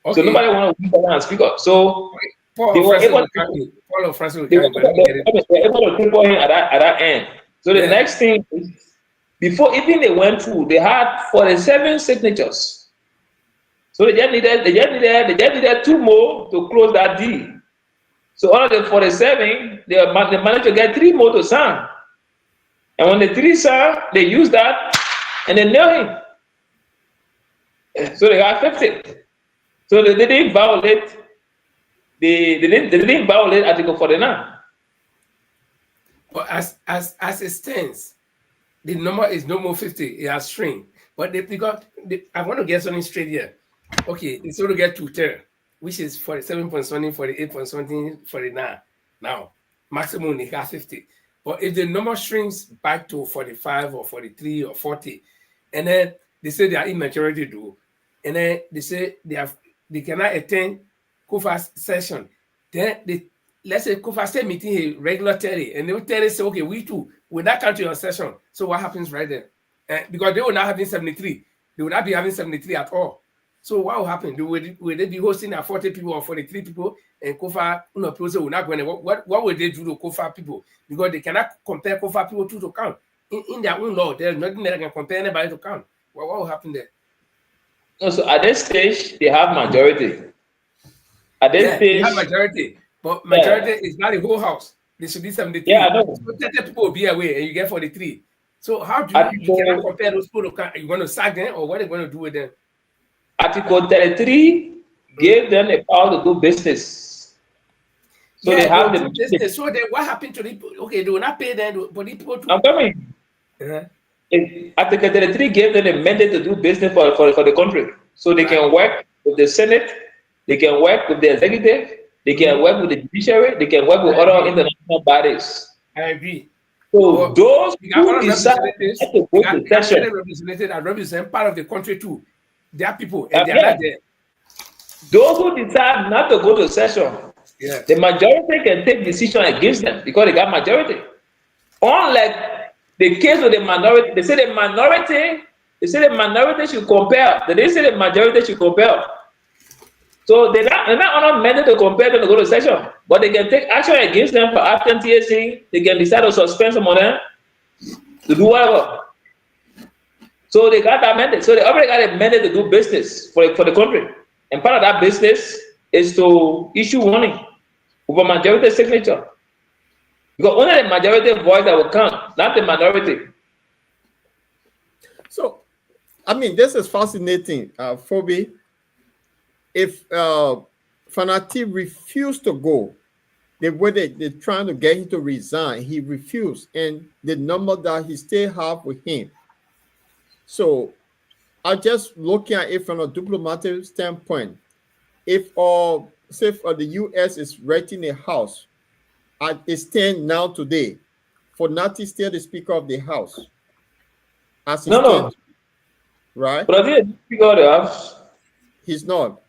Okay. So nobody wants to use that speaker. So they were able to cripple him at that end. So the next thing is, before even they went through, they had 47 signatures. So they just needed 2 more to close that deal. So out of the 47, they managed to get 3 more to sign. And when the 3 signed, they used that and they nailed him. So they got 50. So they didn't violate. They didn't violate Article 49. But as it stands, the number is no more 50. It has shrunk. But I want to get something straight here. Okay, it's going to get 2/3, which is 47 point something, 48 point something, 49. Now, maximum they have 50. But if the number shrinks back to 45 or 43 or 40, and then they say they are in majority though, and then they say they cannot attend Kofa's session, then let's say Kofa say meeting a regular 30, and they will tell us, say, okay, we too will not come to your session. So what happens right there? Because they will not having 73, they will not be having 73 at all. So what will happen? Will they be hosting at 40 people or 43 people, and Kofa will not go anywhere? What will they do to Kofa people? Because they cannot compare Kofa people to count. In their own law, there's nothing that can compare anybody to count. What will happen there? No, so at this stage, they have majority. At this Yeah, stage, you have majority, but majority is not the whole house. There should be 73. Yeah, I know. So 30 people will be away and you get 43. So how do Article- you cannot compare those people? Are you going to sack them or what are you going to do with them? Article 33 gave them the power to do business. So they have the business. So then what happened to the people? Okay, they will not pay them, but the people I'm coming. Uh-huh. Article 33 gave them the mandate to do business for the country. So they can work with the Senate, they can work with the executive, they can work with the judiciary, they can work with other international bodies. I agree. So those who decide to go to session, represented and represent part of the country too. They are people and they are not there. Those who decide not to go to session, the majority can take decision against them because they got majority. Unlike the case of the minority, they say the minority should compel. They didn't say the majority should compel. So they're not meant to compel them to go to session, but they can take action against them for absenteeism. They can decide to suspend some of them to do whatever. So they got that mandate. So they already got a mandate to do business for the country. And part of that business is to issue warning with a majority signature. Because only the majority voice that will count, not the minority. So, I mean, this is fascinating, Phoebe. If Fanati refused to go, they're trying to get him to resign. He refused, and the number that he still have with him. So, I just looking at it from a diplomatic standpoint. If say the U.S. is renting a house, at it stand now today, for Nati still the Speaker of the House. As No. Right? But I think Speaker of the House. He's not.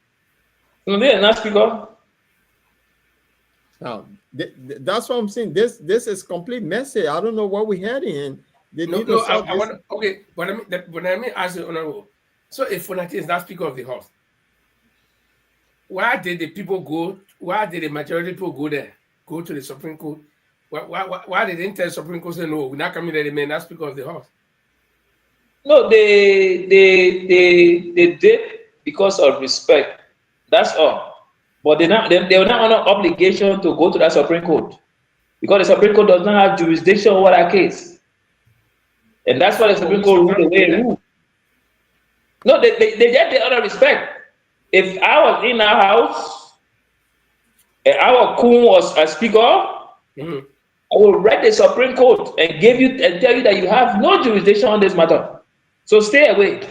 No, they are not Speaker. Now, that's what I'm saying. This is complete messy. I don't know what we had in. But let me ask you, Honorable. So if Fonati is not Speaker of the House, why did the people go? Why did the majority people go there? Go to the Supreme Court? Why they didn't tell the Supreme Court say no, we're not coming there, the man not Speaker of the House? No, they did because of respect. That's all. But they were not under obligation to go to that Supreme Court because the Supreme Court does not have jurisdiction over that case, and that's why the Supreme Court ruled the way it ruled. No, they just did out of respect. If I was in our house and our Kun was a speaker, I will write the Supreme Court and tell you that you have no jurisdiction on this matter. So stay away.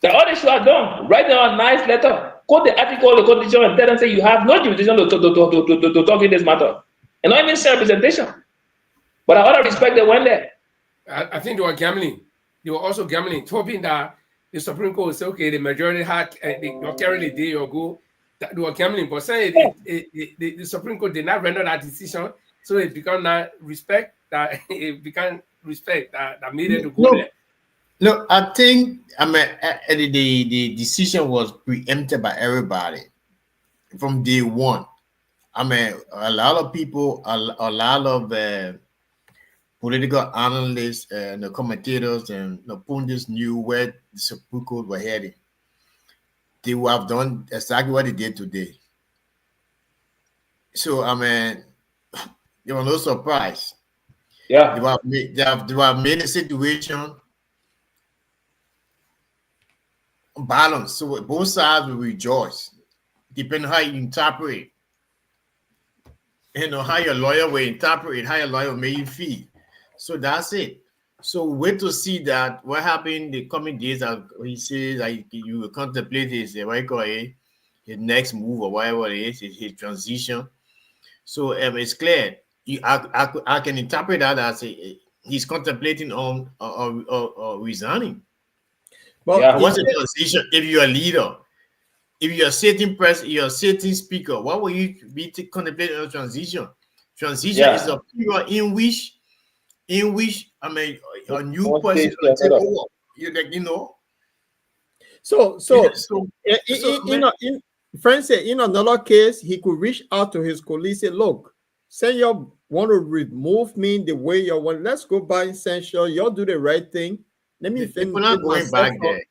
The audit should have done. Write down a nice letter. Quote the article of the Constitution and tell them say you have no jurisdiction to talk in this matter. And not even say representation. But out of respect, they went there. I think they were gambling. They were also gambling, hoping that the Supreme Court would say, okay, the majority had they carry the day or go. They were gambling, but saying the Supreme Court did not render that decision, so it became that respect that needed to go there. No, I think the decision was preempted by everybody from day one. I mean, a lot of people, a lot of political analysts and the commentators and the pundits knew where the Supreme Court were heading. They would have done exactly what they did today. So, I mean, there was no surprise. Yeah. They have made a situation balanced, so both sides will rejoice, depending on how you interpret it. You know, how your lawyer will interpret it, how your lawyer will make you feel. So that's it. So wait to see that what happened in the coming days. He says like you will contemplate his next move or whatever it is, his transition. So it's clear. I can interpret that as he's contemplating on resigning. Well, yeah, what's the transition? If you're a leader, if you're a sitting president, you're a sitting speaker, what will you be contemplating on transition? Transition is a period in which I mean a new person will take over. You know. So in France, in another case, he could reach out to his colleagues and say, look, say you want to remove me the way you want. Let's go by and censure. Y'all do the right thing. Let me People not going back there.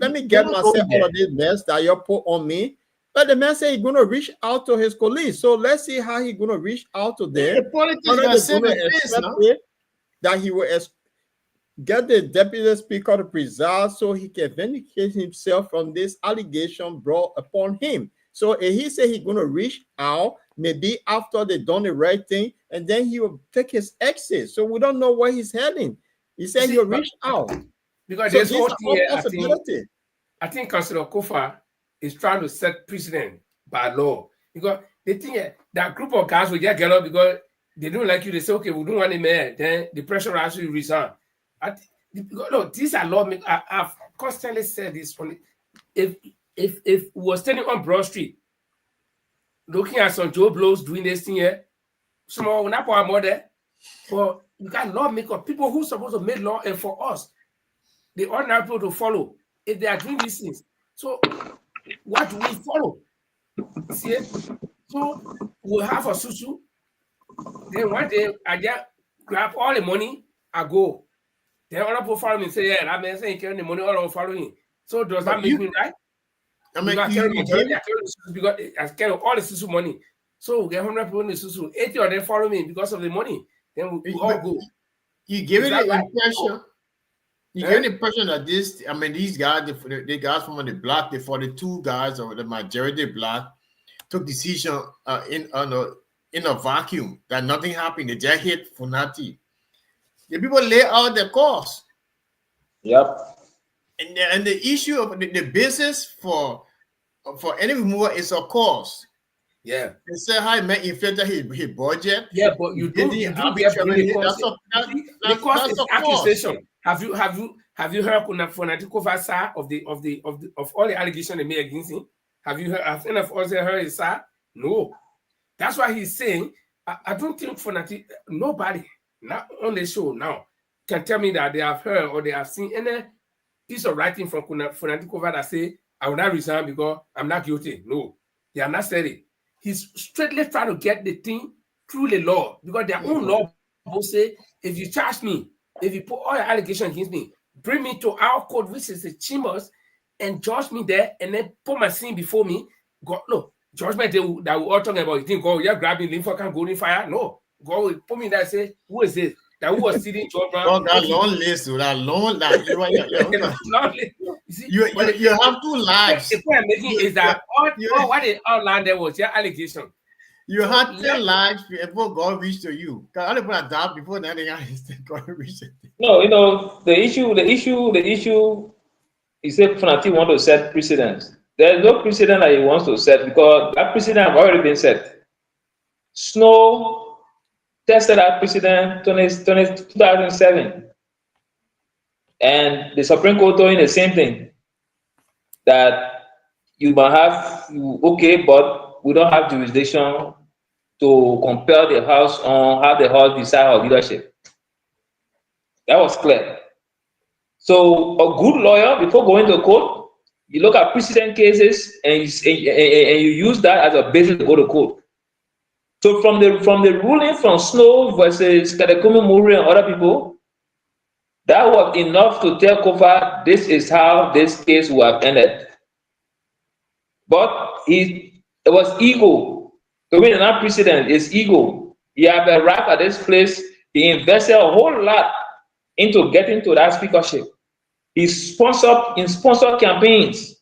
Let me get myself out of this mess that you put on me. But the man said he's going to reach out to his colleagues. So let's see how he's going to reach out to them. The politics that he will get the deputy speaker to preside so he can vindicate himself from this allegation brought upon him. So if he said he's going to reach out, maybe after they done the right thing, and then he will take his exit. So we don't know where he's heading. He said he'll reach out. Because so this whole thing, I think Councillor Kofa is trying to set precedent by law. Because they think that group of guys will just get up because they don't like you. They say, okay, we don't want him there. Then the pressure actually resign. Look, these are lawmakers. I've constantly said this. If we were standing on Broad Street, looking at some Joe Blows doing this thing here, small, not for our mother, but you got lawmakers, people who are supposed to make law, and for us, the ordinary people to follow, if they are doing these things. So, what do we follow? See, so we'll have a susu. Then one day, I just grab all the money, I go. Then other people follow me and say, yeah, that man saying carrying the money, all of following. So does that make me right? I mean, I carry all the susu money. So we get 100 people in the susu. 80 of them follow me because of the money. Then we all go. You give it the impression. You get the impression that this, I mean, these guys, the guys from the block, the 42 guys or the majority block, took decision in a vacuum that nothing happened. They just hit Funati. The people lay out the cost. Yep. And the issue of the business for any remover is a cost. Yeah. They say how he may inflate his budget. Yeah, but you do get the cost is accusation. Have you heard Funati Kofa of all the allegations they made against him? Have you heard? Have any of us heard his side? No. That's why he's saying I don't think Funati, nobody, not on the show now, can tell me that they have heard or they have seen any piece of writing from Funati Kofa that say I will not resign because I'm not guilty. No, they have not said it. He's straightly trying to get the thing through the law because their own law will say if you charge me, if you put all your allegations against me, bring me to our court, which is the chambers, and judge me there, and then put my sin before me. God, no judgment that we all talking about. You think God, you're grabbing Linford can go in fire? No, God will put me there and say, who is this? That who was sitting George Brown? God, that long list, that long list. You have two lives. The point I'm making is that all what they outlined there was your allegation. You had 10 lives before God reached to you. Because other people died before that God reached. No, the issue. He said Funati want to set precedents. There's no precedent that he wants to set because that precedent have already been set. Snow tested that precedent 2007. And the Supreme Court doing the same thing. That you might have, okay, but we don't have jurisdiction to compel the House on how the House decide our leadership. That was clear. So a good lawyer, before going to court, you look at precedent cases and you use that as a basis to go to court. So from the ruling from Snow versus Kadekumi Muri and other people, that was enough to tell Kofa this is how this case will have ended. But it was ego. To win that precedent is ego. He have arrived at this place. He invested a whole lot into getting to that speakership. He sponsored campaigns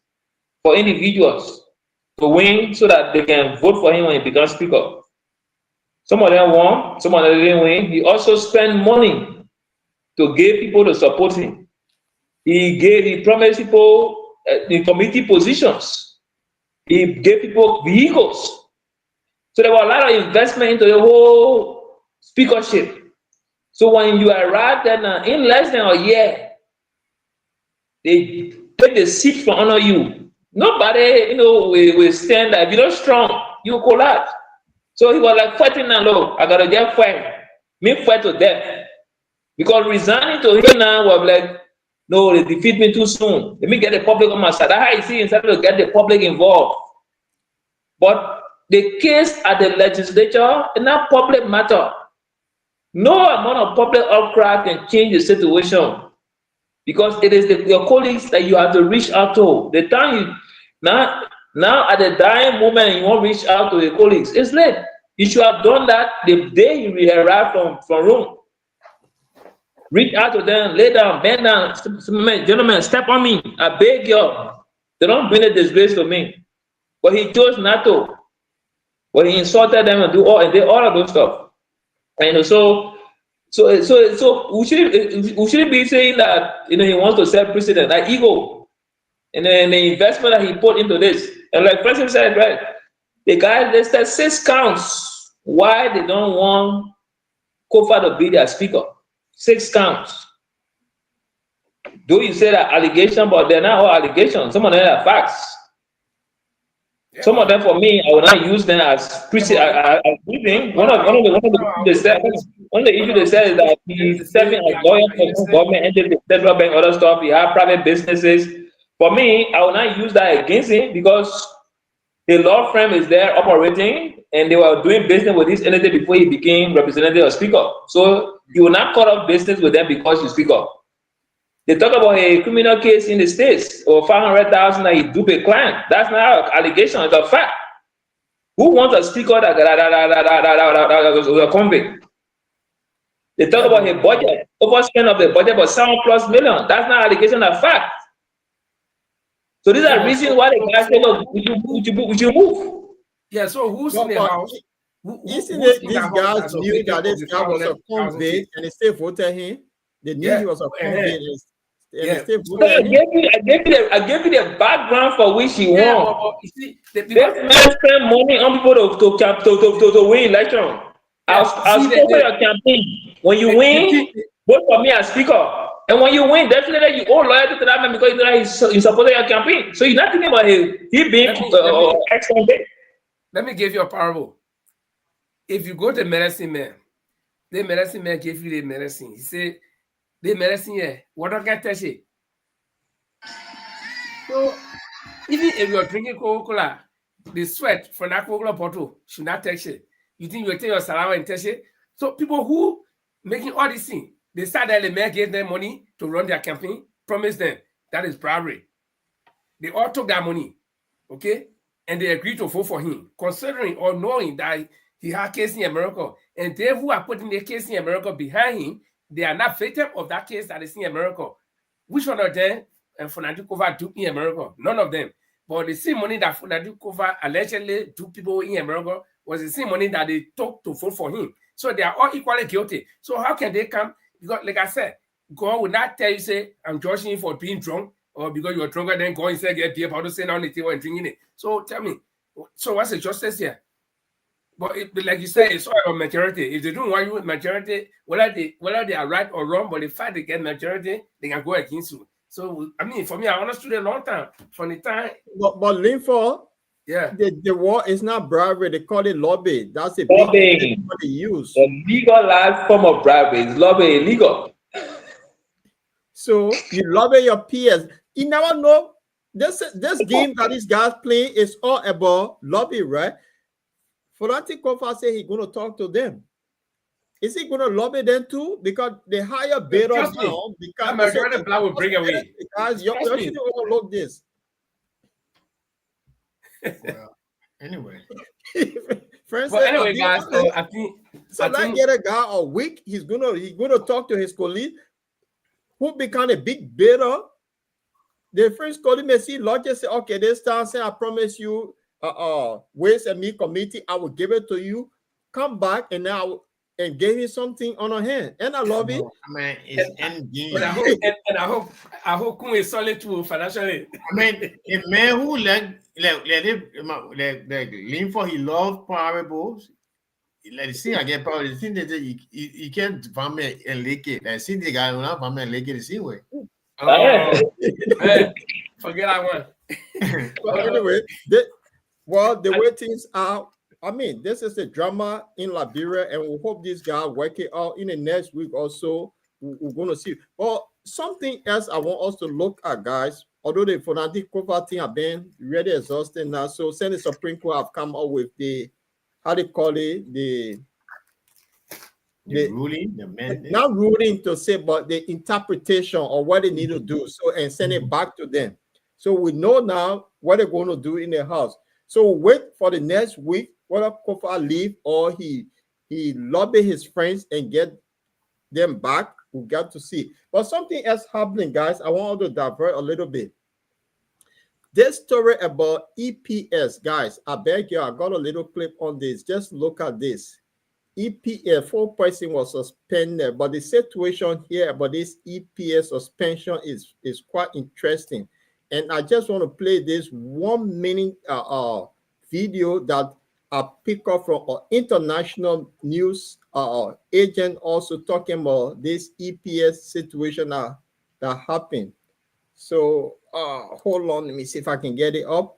for individuals to win so that they can vote for him when he becomes speaker. Some of them won, some of them didn't win. He also spent money to give people to support him. He promised people in committee positions. He gave people vehicles. So there was a lot of investment into the whole speakership. So when you arrived in less than a year, they take the seat from under you. Nobody, will stand there. If you're not strong, you collapse. So he was like fighting now, look, I gotta get fight. Me fight to death. Because resigning to him now was like, no, they defeat me too soon. Let me get the public on my side. That's how you see instead of get the public involved. But the case at the legislature is not public matter. No amount of public outcry can change the situation. because it is your colleagues that you have to reach out to. The time you now at the dying moment you won't reach out to the colleagues, it's late. You should have done that the day you arrived from Rome. Reach out to them, lay down, bend down, gentlemen, step on me. I beg you. They don't bring a disgrace to me. But he chose not to. But he insulted them and all of those stuff. And so we shouldn't be saying that he wants to set precedent, like ego, and then the investment that he put into this. And like President said, right, the guy listed 6 counts why they don't want Kofa to be their speaker. 6 counts. Though you say that allegation, but they're not all allegations. Some of them are facts. Yeah. Some of them, for me, I will not use them as precedent. One of the issues they said is that he's serving as lawyer for government entities, central bank, other stuff. He has private businesses. For me, I will not use that against him because the law firm is there operating, and they were doing business with this entity before he became representative or speaker. So you will not cut off business with them because you speak up. They talk about a criminal case in the States or 500,000 that he duped a client. That's not an allegation, it's a fact. Who wants a speaker that was a convict? They talk about a budget, overspend of the budget for $7+ million. That's not an allegation, a fact. So these are reasons why the guy said, look, we should move. Yeah, so who's in the house? Isn't it these guys knew that this guy was a convict and they still voted him? They knew he was a convict and they still voted him. I gave you the background for which he won. This man spend money on people to win election. I'll support your campaign. When you win, vote for me as speaker. And when you win, definitely you owe loyalty to that man because he supported your campaign. So you're not thinking about he being ex-convict. Let me give you a parable. If you go to medicine man, the medicine man gave you the medicine. He said, the medicine here, what I can touch it. So even if you're drinking Coca-Cola, the sweat from that Coca-Cola bottle should not touch it. You think you will take your saliva and touch it? So people who making all these things, they start that the man gave them money to run their campaign, promised them. That is bribery. They all took that money, okay? And they agreed to vote for him, considering or knowing that he had case in America. And they who are putting the case in America behind him, they are not victim of that case that is in America. Which one of them and Fonadu Kova do in America? None of them. But the same money that Fonadu Kova allegedly do people in America was the same money that they took to vote for him. So they are all equally guilty. So how can they come? Because like I said, God will not tell you, say, I'm judging you for being drunk, or because you're drunker than God and say, get beer powder, sit on the table and drinking it. So tell me, so what's the justice here? But like you say, it's all about majority. If they don't want you majority, whether they are right or wrong, but the fact they get majority, they can go against you. So I mean, for me, I understood a long time from the time. But Linford, yeah, the war is not bribery. They call it lobby. That's a lobbying. Big thing they use. The legalized form of bribery is lobby illegal. So you lobby your peers. You never know. This game that these guys play is all about lobby, right? Fonadu Kova say he's going to talk to them. Is he going to lobby them too? Because they hire bidder now. Because majority plan will bring away. Guys, you shouldn't overlook this. Well, anyway. Friends, but anyway, guys, I think get a guy a week. He's gonna talk to his colleague who become a big bidder. The first colleague may see lodge say, okay, this time say I promise you Ways and Means Committee, I will give it to you. Come back and now and give you something on a hand. And I love it. I mean, it's end game. And I hope Kun is solid too financially. I mean, a man who like lean for he loves parables. Like see, I get power. The thing that you can't family and lick it. Like see the guy who not family and lick it the same way. Hey, forget I won. But anyway, the way things are, I mean, this is a drama in Liberia, and we hope this guy work it out in the next week or so. We're going to see. But something else I want us to look at, guys. Although the Fonadu Kova thing have been really exhausting now, so Senate Supreme Court have come up with the, how they call it, the The ruling, the mandate. Not ruling to say, but the interpretation of what they need to do. So, and send it back to them. So we know now what they're going to do in the house. So wait for the next week, whether Kofa leave or he lobby his friends and get them back. We got to see. But something else happening, guys. I want to divert a little bit. This story about EPS, guys, I beg you, I got a little clip on this. Just look at this. EPS, 4 person was suspended, but the situation here about this EPS suspension is quite interesting. And I just want to play this 1 minute video that I pick up from an international news agent also talking about this EPS situation that happened. So hold on, let me see if I can get it up.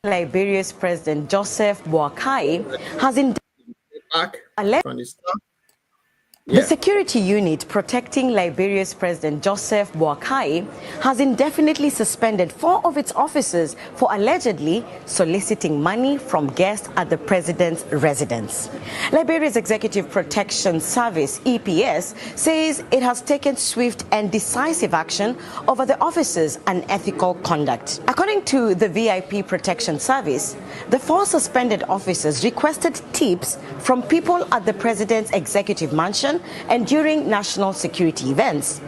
Liberia's President Joseph Boakai has The security unit protecting Liberia's President Joseph Boakai has indefinitely suspended 4 of its officers for allegedly soliciting money from guests at the president's residence. Liberia's Executive Protection Service, EPS, says it has taken swift and decisive action over the officers' unethical conduct. According to the VIP Protection Service, the 4 suspended officers requested tips from people at the president's executive mansion and during national security events.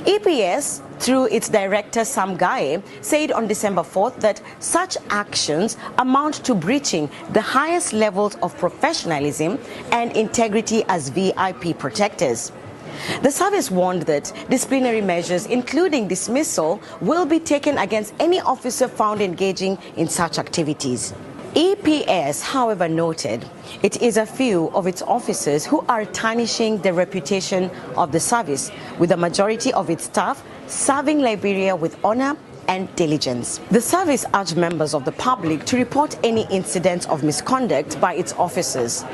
EPS, through its director Sam Gaye, said on December 4th that such actions amount to breaching the highest levels of professionalism and integrity as VIP protectors. The service warned that disciplinary measures, including dismissal, will be taken against any officer found engaging in such activities. EPS, however, noted it is a few of its officers who are tarnishing the reputation of the service, with the majority of its staff serving Liberia with honor and diligence. The service urged members of the public to report any incidents of misconduct by its officers.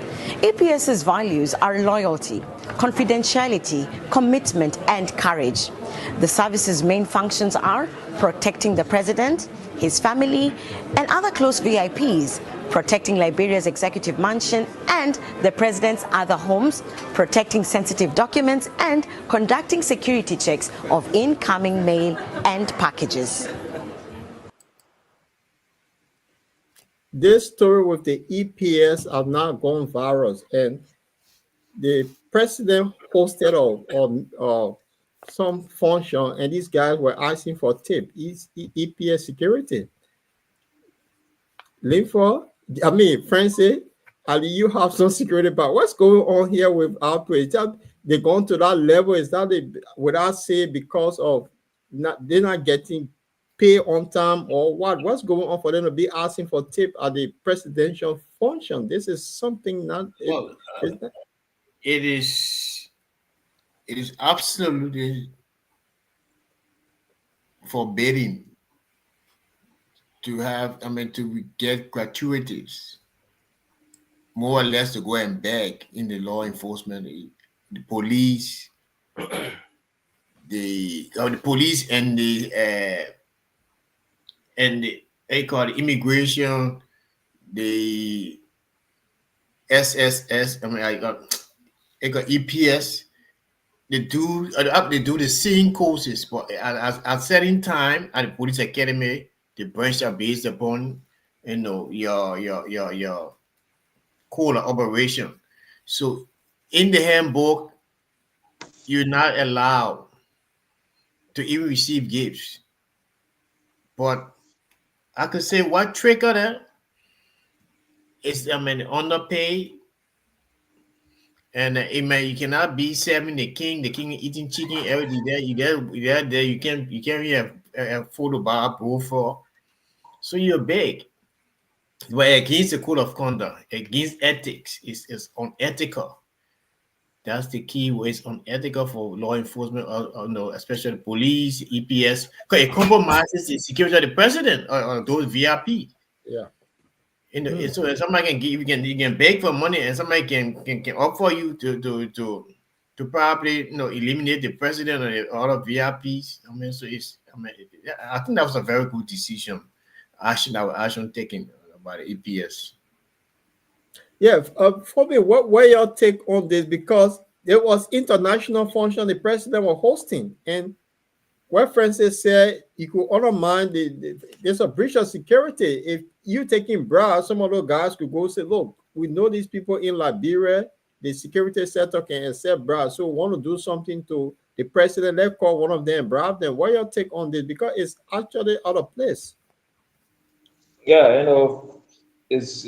EPS's values are loyalty, confidentiality, commitment, and courage. The service's main functions are protecting the president, his family, and other close VIPs, protecting Liberia's executive mansion and the president's other homes, protecting sensitive documents, and conducting security checks of incoming mail and packages. This story with the EPS have now gone viral, and the president hosted on some function, and these guys were asking for tip. EPS security. Linford, Francis, Ali, you have some security, but what's going on here with outbreak? They're going to that level. Is that without say because of they're not getting pay on time, or what? What's going on for them to be asking for tip at the presidential function? This is something not. Well, it is absolutely forbidding to have, to get gratuities, more or less to go and beg in the law enforcement, the police, the police and they call it immigration, the SSS, I got EPS. They do the same courses, but at certain time at the police academy, the branch are based upon your code of operation. So in the handbook, you're not allowed to even receive gifts. But I could say what triggered that is underpaid. And you cannot be serving the king eating chicken every day. You can't really have food to buy food for. So you're big. But against the code of conduct, against ethics, is unethical. That's the key word. It's unethical for law enforcement, especially the police, EPS, because it compromises the security of the president or those VIP. Yeah. So somebody can give you can beg for money, and somebody can offer you to probably eliminate the president or all of VIPs. I think that was a very good decision. Action taken by the EPS. Yeah, for me, what your take on this? Because there was international function the president was hosting, and what Francis said, you could undermine there's a breach of security. If you taking bra, some of those guys could go say, look, we know these people in Liberia, the security sector can accept bra, so we want to do something to the president. Let's call one of them, bribe them. What your take on this? Because it's actually out of place. Yeah, it's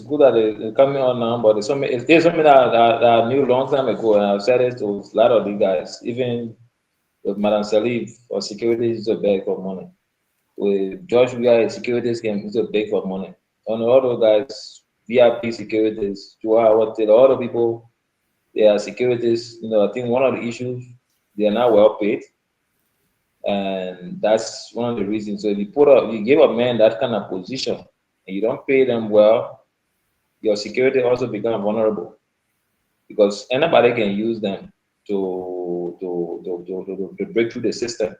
good that it's coming on now, but it's something that I knew long time ago, and I've said it to a lot of the guys, even with Madam Salif for securities to beg for money. With George Weah, securities came to beg for money. On all those guys, VIP securities, all the people, they are securities. I think one of the issues, they are not well paid. And that's one of the reasons. So if you give a man that kind of position and you don't pay them well, your security also becomes vulnerable because anybody can use them to break through the system.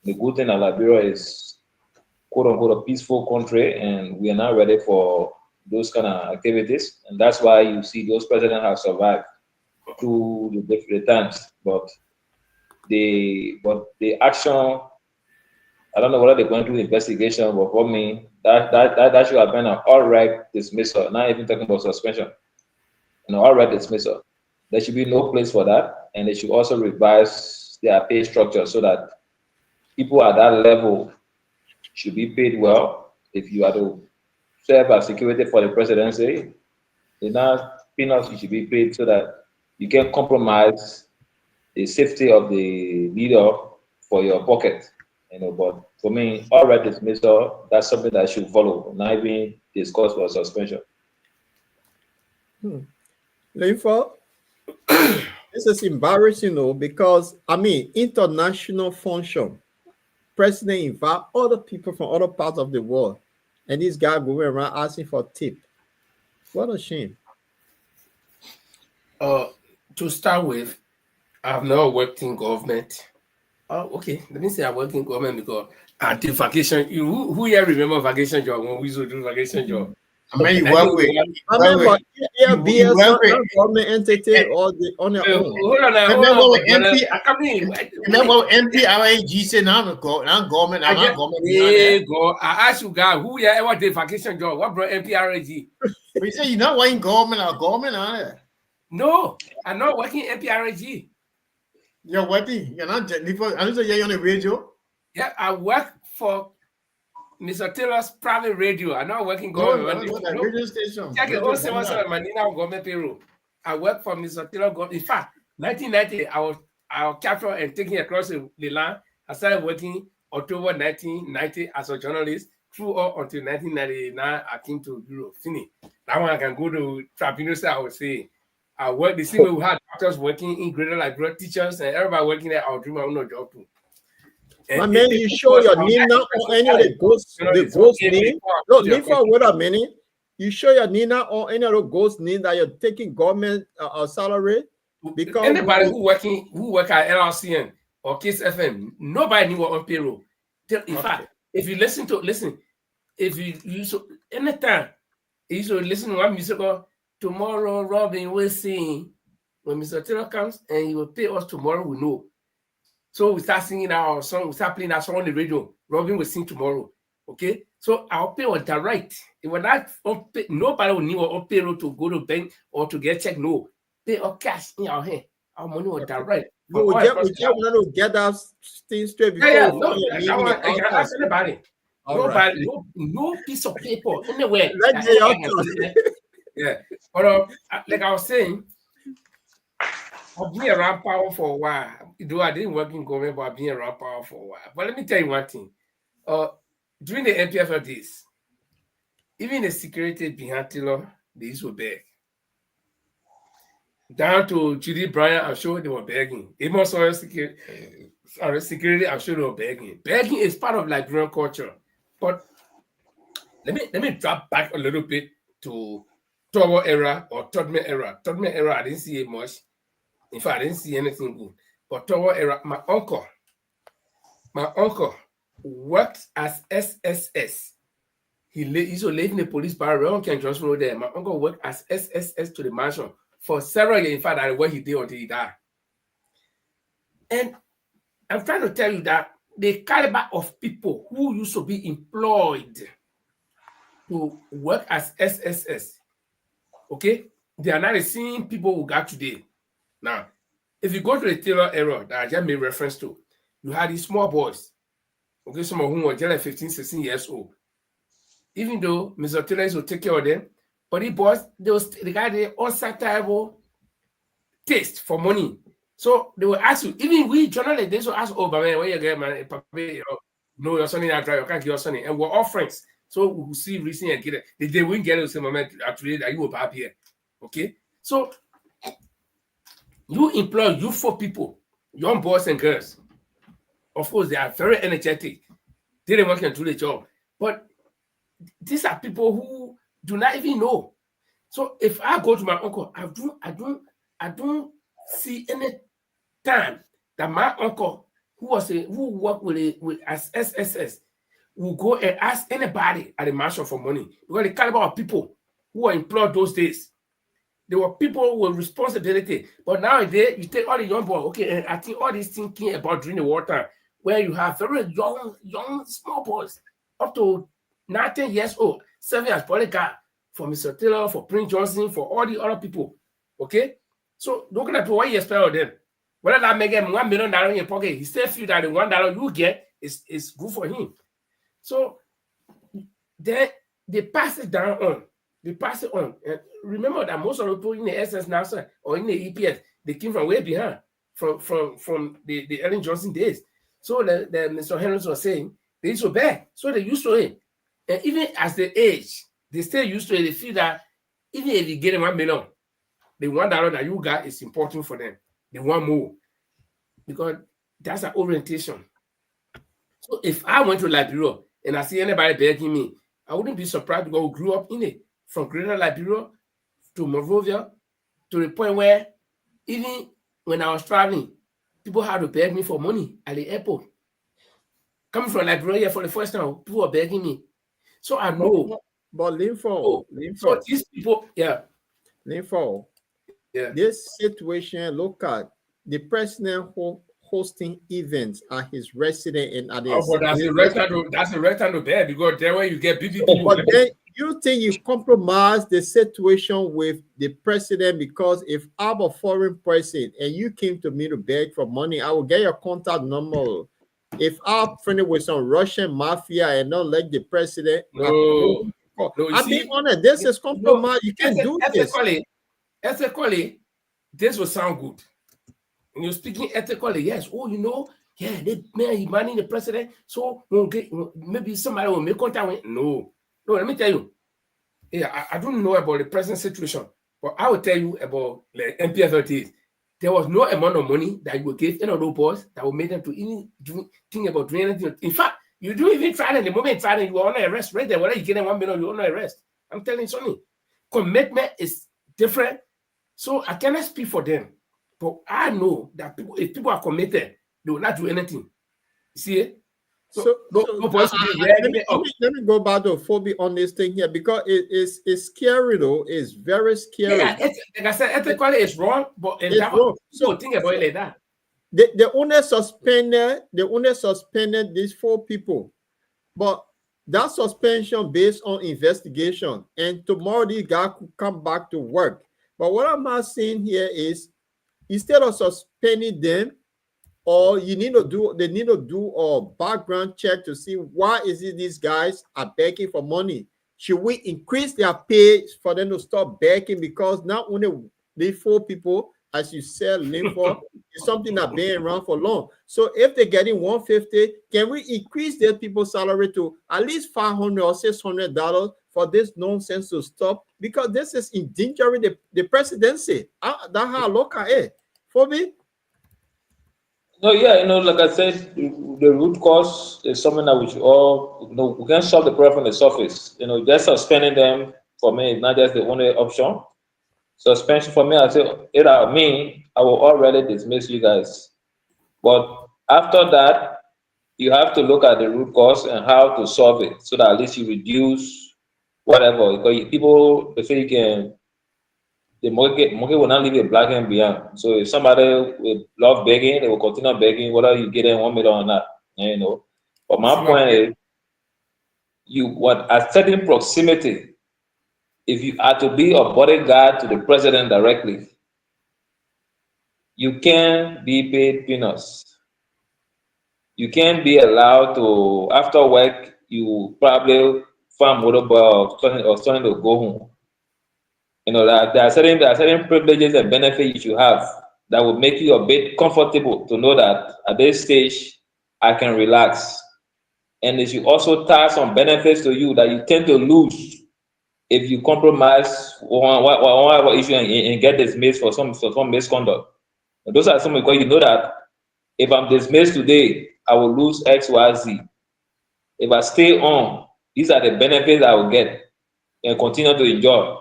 The good thing at Liberia is, quote unquote, a peaceful country, and we are not ready for those kind of activities. And that's why you see those presidents have survived through the different times. But the action, I don't know whether they're going through investigation, but for me, that should have been an outright dismissal, not even talking about suspension, an outright dismissal. There should be no place for that, and they should also revise their pay structure so that people at that level should be paid well. If you are to serve as security for the presidency, the peanuts you should be paid so that you can compromise the safety of the leader for your pocket. But for me, outright dismissal, that's something that should follow, not even discussed for suspension. Linford, this is embarrassing, because international function, president invite other people from other parts of the world, and this guy going around asking for tip. What a shame. To start with, I've not worked in government. Okay, let me say I work in government because until vacation, who here remember vacation job when we used to do vacation job? You work with. Government entity or on their own. Hold on now. Remember MPRAG said I'm government. I asked you guys who here ever did vacation job? What brought MPRAG? We say you're not working government or government, are you? No, I'm not working MPRAG. You're working. You're not. I don't say you're on the radio. Yeah, I work for Mr. Taylor's private radio. I'm not working government. Radio station. Check it. Also, government payroll. I work for Mr. Taylor. In fact, 1990, I was captured and taken across the land. I started working October 1990 as a journalist through until 1999. I came to Europe. That one I can go to tribunal. I would say. I work the same way we had doctors working in Greater Liberia, teachers, and everybody working there. I'll do my own job too. And man, you show your Nina or any of the ghost name. Look, wait a minute. You show your Nina or any of the ghost name that you're taking government salary? Because anybody who work at LRCN or Kiss FM, nobody knew what on payroll. In fact, if you listen, if you anytime you should listen to one musical. Tomorrow, Robin will sing. When Mr. Taylor comes and he will pay us tomorrow, we know. So we start singing our song, we start playing our song on the radio. Robin will sing tomorrow. Okay? So our pay was direct. It was not nobody will need on payroll to go to bank or to get check. No. Pay or cash in our hand. Our money was direct. We just want to get that thing straight before. I can ask anybody. Nobody, no piece of paper anywhere. Yeah, but like I was saying, I've been around power for a while. Though I didn't work in government, but I've been around power for a while. But let me tell you one thing. During the NPFL days, even the security behind Taylor, they used to beg. Down to Judy Bryant, I'm sure they were begging. Even Sawyer security, I'm sure they were begging. Begging is part of Liberian culture. But let me drop back a little bit to Tower era or Todman era. Todman era, I didn't see it much. In fact, I didn't see anything good. But Tower era, my uncle worked as SSS. He used to live in the police barrel. Uncle Johnson Road there. My uncle worked as SSS to the mansion for several years. In fact, that's what he did until he died. And I'm trying to tell you that the caliber of people who used to be employed to work as SSS, okay, they are not the same people who got today. Now, if you go to the Taylor era that I just made reference to, you had these small boys, okay, some of whom were just like 15, 16 years old. Even though Mr. Taylor used to take care of them, but the boys, they got the unsatiable taste for money. So they will ask you, even we journalists, they will ask, oh, but man, where you get, man, no, your son in that drive, you can't get your son in. And we're all friends. So we will see recently and get it. They won't get it the same moment actually that you will be here. Okay? So you employ youthful people, young boys and girls. Of course, they are very energetic. They don't want to do the job. But these are people who do not even know. So if I go to my uncle, I don't see any time that my uncle, who worked with as SSS, will go and ask anybody at the mansion for money. Because the caliber of people who were employed those days, there were people with responsibility. But nowadays, you take all the young boys, okay, and I think all this thinking about drinking water, where you have very young, small boys, up to 19 years old, serving as bodyguard for Mr. Taylor, for Prince Johnson, for all the other people. Okay? So looking at what you expect of them. Whether that make him $1 million in your pocket, he still feel that the $1 you get is good for him. So they pass it down on. They pass it on. And remember that most of the people in the SS NASA or in the EPS, they came from way behind, from the Ellen Johnson days. So the Mr. Henry was saying, they used to beg. So they used to it. And even as they age, they still used to it. They feel that even if you get $1 million, the $1 that you got is important for them. They want more. Because that's an orientation. So if I went to Liberia and I see anybody begging me, I wouldn't be surprised because we grew up in it. From Greater Liberia to Monrovia, to the point where even when I was traveling, people had to beg me for money at the airport. Coming from Liberia for the first time, people were begging me. So I know. But Linford, so these people, yeah. Linford, yeah. This situation, look at the president hosting events at his residence and at his. But that's a rectangle there because there where you get busy people. But then you think you compromise the situation with the president because if I'm a foreign person and you came to me to beg for money, I will get your contact number. If I'm friendly with some Russian mafia and not like the president, I'm being honest, this is compromise. You can't do this. Ethically, this will sound good. When you're speaking ethically, yes. Oh, yeah, he manning the president, so maybe somebody will make contact with. No, let me tell you. Yeah, I don't know about the present situation, but I will tell you about the MPFLT. There was no amount of money that you would give any of those boys that would make them to even think about doing anything. In fact, you do even try them. The moment you try them, you are on arrest right there. Whether you get them $1 million, you're on arrest. I'm telling you something. Commitment is different. So I cannot speak for them. But I know that if people are committed, they will not do anything. You see it? Let me go back to Phoebe on this thing here because it's scary though. It's very scary. Yeah, like I said, ethically it's wrong, but it's wrong. So think about it like that. The owner suspended these 4 people, but that suspension based on investigation, and tomorrow these guys could come back to work. But what I'm not saying here is instead of suspending them, or they need to do a background check to see why is it these guys are begging for money. Should we increase their pay for them to stop begging? Because not only the 4 people, as you said, Linford, is something that been around for long. So if they're getting $150, can we increase their people's salary to at least $500 or $600 for this nonsense to stop? Because this is endangering the presidency. That's how I look at it. For me. No, yeah, like I said, the root cause is something that we should all, we can't solve the problem from the surface. Just suspending them for me is not just the only option. Suspension for me, I say, I will already dismiss you guys. But after that, you have to look at the root cause and how to solve it so that at least you reduce whatever. Because people, they say you can, the market will not leave a black hand behind. So if somebody will love begging, they will continue begging, whether you get them 1 million or not. You know. But my point is, at certain proximity, if you are to be a bodyguard to the president directly, you can be paid peanuts. You can't be allowed to, after work, you probably find motorbike or starting to go home. You know, that there are certain privileges and benefits you should have that will make you a bit comfortable to know that at this stage I can relax. And it should also tie some benefits to you that you tend to lose if you compromise one issue and get dismissed for some misconduct. And those are some, because you know that if I'm dismissed today, I will lose X, Y, Z. If I stay on, these are the benefits I will get and continue to enjoy.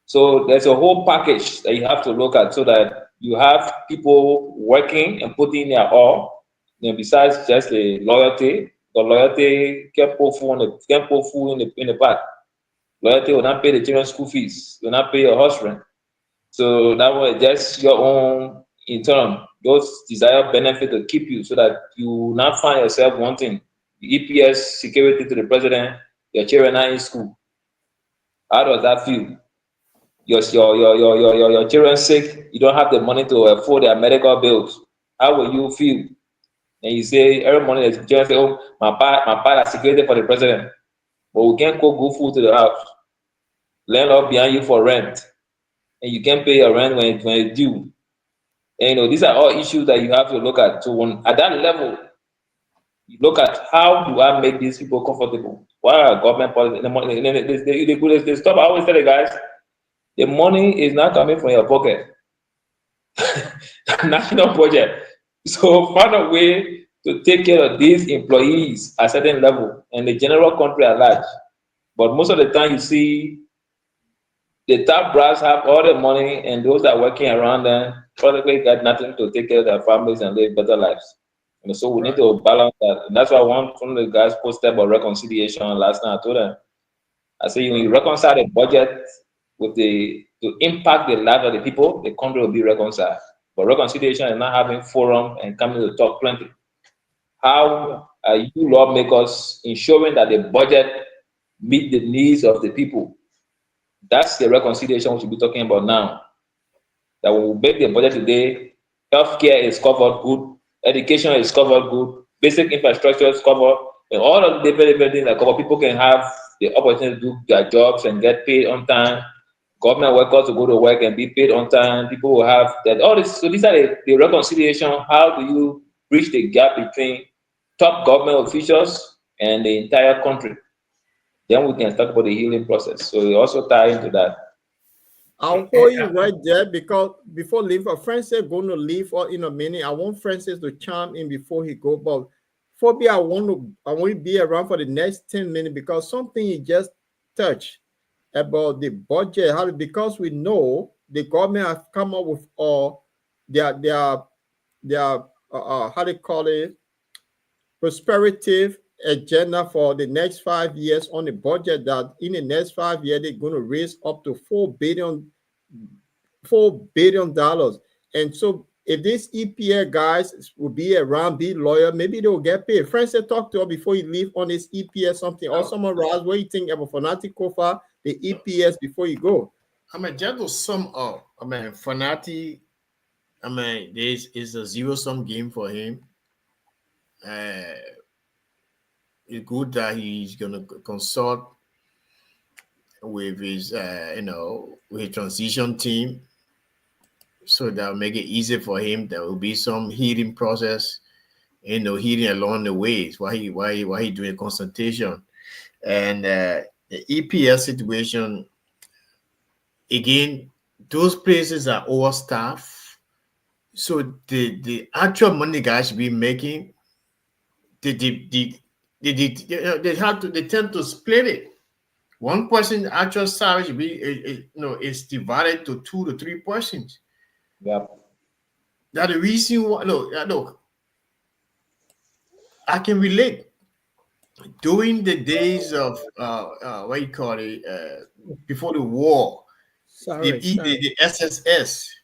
So there's a whole package that you have to look at so that you have people working and putting their all. You know, besides just the loyalty can't put food in the pot. Loyalty will not pay the children's school fees, will not pay your house rent. So that was just your own internal, those desired benefits to keep you so that you will not find yourself wanting EPS security to the president, your children are in school. How does that feel? Your children sick, you don't have the money to afford their medical bills. How will you feel? And you say every morning the children say, "Oh, my pa has security for the president," but we can't cook good food to the house. Landlord behind you for rent, and you can't pay your rent when it's due. And you know, these are all issues that you have to look at. So at that level, you look at how do I make these people comfortable? What are government policies? The money, they stop. I always tell the guys, the money is not coming from your pocket. National budget. So find a way to take care of these employees at a certain level and the general country at large. But most of the time you see the top brass have all the money and those that are working around them probably got nothing to take care of their families and live better lives. And so we need to balance that. And that's why one of the guys posted about reconciliation last night. I told them, I said, when you reconcile the budget with to impact the life of the people, the country will be reconciled. But reconciliation is not having forum and coming to talk plenty. How are you lawmakers ensuring that the budget meet the needs of the people? That's the reconciliation we should be talking about now. That when we make the budget today, healthcare is covered good, education is covered good, basic infrastructure is covered, and all of the different things that cover. People can have the opportunity to do their jobs and get paid on time. Government workers will go to work and be paid on time. People will have that. All this. So these are the reconciliation. How do you bridge the gap between top government officials and the entire country? Then we can talk about the healing process. So we also tie into that. I'll hold you right there because before leaving, Francis going to leave in a minute. I want Francis to chime in before he go. But for me, I want to be around for the next 10 minutes because something he just touched about the budget. Because we know the government has come up with their how they call it, prosperity agenda for the next 5 years on the budget, that in the next 5 years they're going to raise up to $4 billion. And so if these EPA guys will be around, be loyal, maybe they'll get paid. Francis, talk to her before you leave on this EPS something. Or someone, Raz, what do you think about Fanati Kofa, the EPS, before you go? I mean, just to sum up, I mean, Fanati, I mean, this is a zero-sum game for him. It's good that he's going to consult with his, with his transition team, so that will make it easy for him. There will be some healing process, healing along the ways while he doing consultation. And the EPS situation, again, those places are overstaffed. So the actual money guys should be making, they tend to split it. One person actual salary should be is divided to 2 to 3 persons. Yep. That's the reason why. Look, I can relate. during the days of what you call it, before the war, the SSS.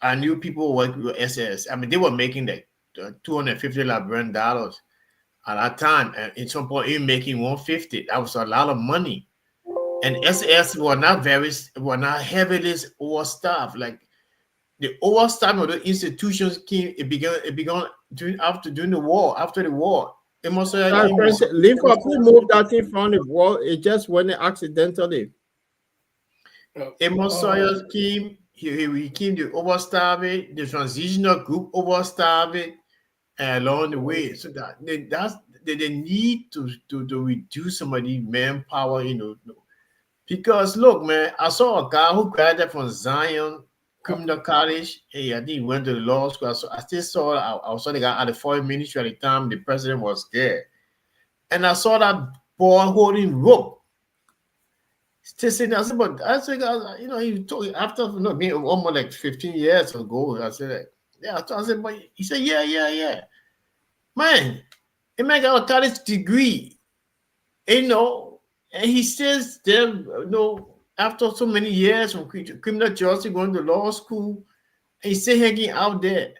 I knew people working with SS. I mean, they were making like $250 Liberian dollars at that time, and in some point, even making 150. That was a lot of money. And SS were not heavily overstaffed. Like the overstaffing of the institutions came. It began during the war. After the war, it must have. Linford, we moved that thing from the wall. It just went accidentally. Amos Sawyer came. He came to overstaff it. The transitional group overstaff it along the way. So they need to reduce some of the manpower, because look, man, I saw a guy who graduated from Zion Criminal College. Hey, I think he went to the law school. So I still saw I saw the guy at the foreign ministry at the time the president was there, and I saw that boy holding rope. Still saying, I said, but I said, he told after being almost like 15 years ago. I said, yeah. I said, but he said, yeah. Man, he might got a college degree, and he says there, after so many years from criminal justice going to law school, and he's still hanging out there.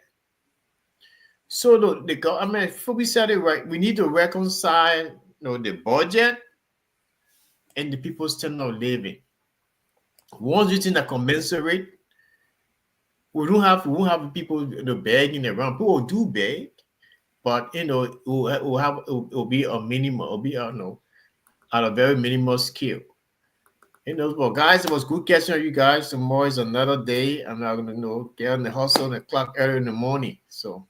So the government, before we said it right, we need to reconcile, the budget and the people's standard of living. Once you think that commensurate, we won't have people begging around. People do beg, but it will be a minimum. It'll be at a very minimal scale. Well, guys, it was good catching you guys. Tomorrow is another day. I'm not gonna get on the hustle and the clock early in the morning. So.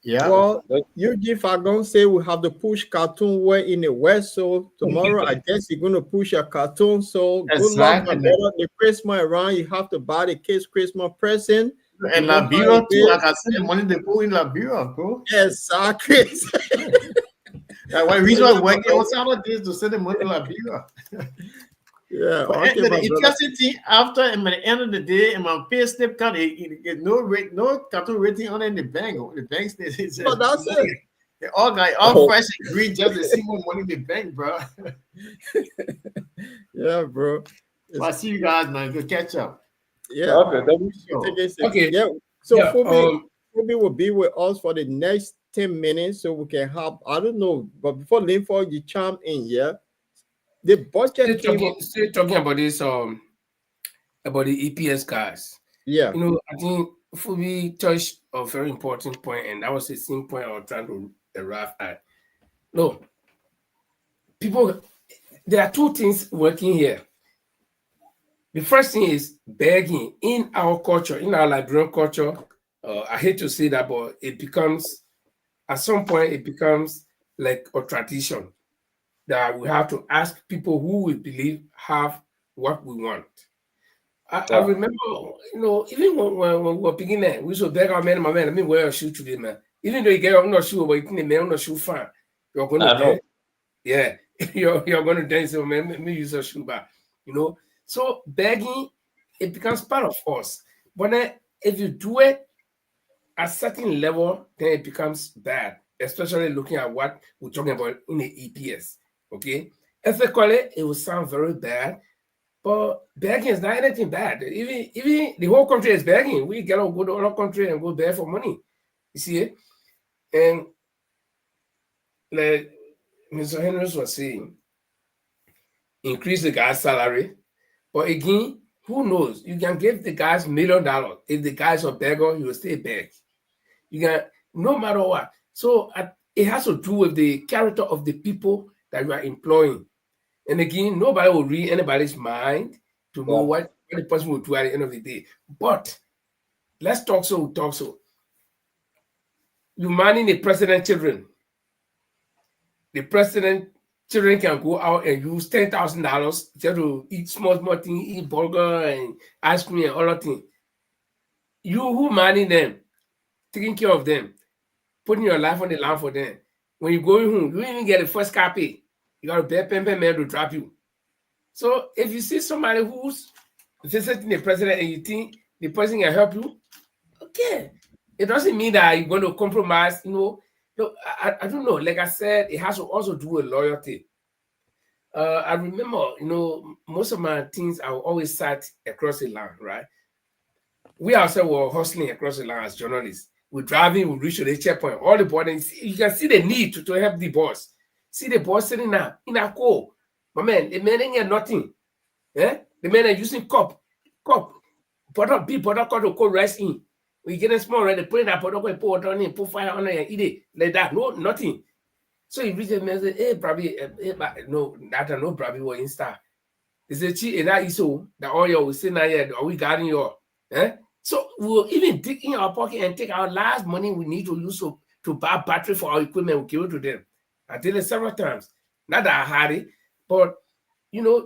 Yeah. Well, if I'm gonna say we have to push cartoon way in the West, so tomorrow I guess you're gonna push a cartoon. So good luck with the Christmas around. You have to buy the kids Christmas present. And Liberia too. Like I said, the money they put in Liberia, bro. Exactly. That's why reason why working on Saturdays to send the money to Liberia. Yeah. But the interesting thing, after and by the end of the day, and my pay slip card, it get no cartoon rating on in the bank. The bank statement says, that's it. They all fresh and green, just to see more money in the bank, bro. Yeah, bro. I see you guys, man. Good catch up. Yeah. Okay. Yeah. So Phoebe will be with us for the next 10 minutes, so we can have. I don't know, but before Linford, you chime in, yeah. The budget still talking about this about the EPS guys. Yeah. I think Phoebe touched a very important point, and that was the same point I was trying to arrive at. No, people, there are two things working here. The first thing is begging in our culture, in our Liberian culture. I hate to say that, but it becomes, at some point, it becomes like a tradition that we have to ask people who we believe have what we want. I remember, even when we were beginning, we used to beg our man, my man, let me wear a shoe today, man. Even though you get, I'm not sure, but you think the man, I'm not sure, fine. You're going to dance. Yeah, you're going to dance, so man, let me use a shoe back. So begging, it becomes part of us. But then if you do it at a certain level, then it becomes bad, especially looking at what we're talking about in the EPS. Okay, ethically, it will sound very bad, but begging is not anything bad. Even the whole country is begging. We cannot go to other country and go beg for money. You see it? And like Mr. Henry was saying, increase the guy's salary. But again, who knows? You can give the guys $1 million. If the guy's a beggar, he will stay beg. You can, no matter what. So it has to do with the character of the people that you are employing. And again, nobody will read anybody's mind to know what the person will do at the end of the day. But let's talk so. You manning the president's children. The president's children can go out and use $10,000 just to eat small things, eat burger and ice cream and all that thing. You who manning them, taking care of them, putting your life on the line for them. When you go home, you even get the first car pay. You got to beg pen man to drop you. So if you see somebody who's visiting the president and you think the person can help you, okay. It doesn't mean that you're going to compromise, No, I don't know. Like I said, it has to also do with loyalty. I remember, most of my things I always sat across the land, right? We ourselves were hustling across the land as journalists. We're driving, we reach to the checkpoint, all the borders. You can see the need to help the boss. See the boss sitting now in a car. My man, the men ain't get nothing. Eh? The men are using cup. But people don't to go rest in. We get a small red, put it up, put water on it, put fire on it, and eat it. Like that. No, nothing. So he reached the man and said, hey, probably, no, that no, probably were in star. He said, Chi, and that is so, the oil we say now, yeah, are we guarding your, eh? So we'll even dig in our pocket and take our last money we need to use to buy battery for our equipment. We give it to them. I did it several times. Not that I had it, but,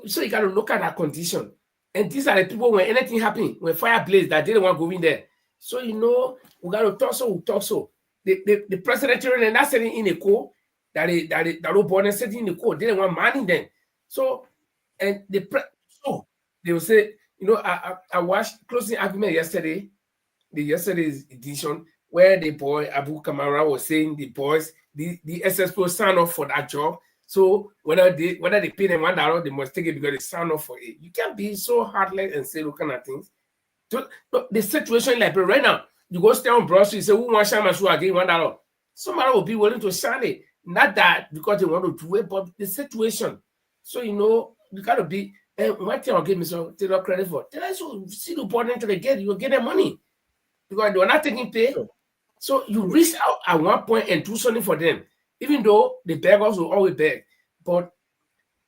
so you got to look at that condition. And these are the people when anything happens, when fire blaze, that didn't want to go in there. So, we got to talk so. The president and that's sitting in a co that were born and sitting in the co, they didn't want money then. So, and they will say, I watched closing argument yesterday, yesterday's edition, where the boy Abu Kamara was saying the boys, the SSPO signed off for that job. So whether they pay them $1, they must take it because they signed off for it. You can't be so heartless and say those kind of things. So, the situation like right now, you go stay on Broad Street, say, who wants to shine my shoe again $1? Somebody will be willing to shine it. Not that because they want to do it, but the situation. So, you got to be, and one thing I'll give me some credit for. They also see the born into the gate, you'll get their money. Because they are not taking pay. So you reach out at one point and do something for them. Even though the beggars will always beg. But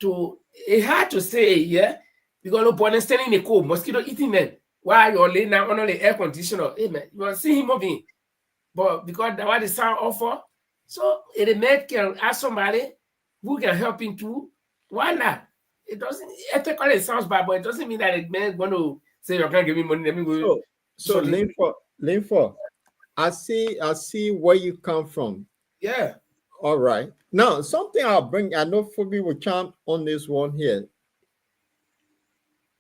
it's hard to say, yeah, because no born standing in the cold, mosquito eating them. While you're laying down under the air conditioner, hey man, you will see him moving. But because that's what the sound offer, so if the man can ask somebody who can help him too, why not? It doesn't ethically it sounds bad, but it doesn't mean that a man going to say you can't give me money. Let me go. So Linford, I see where you come from. Yeah. All right. Now, something I'll bring, I know Phoebe will chant on this one here.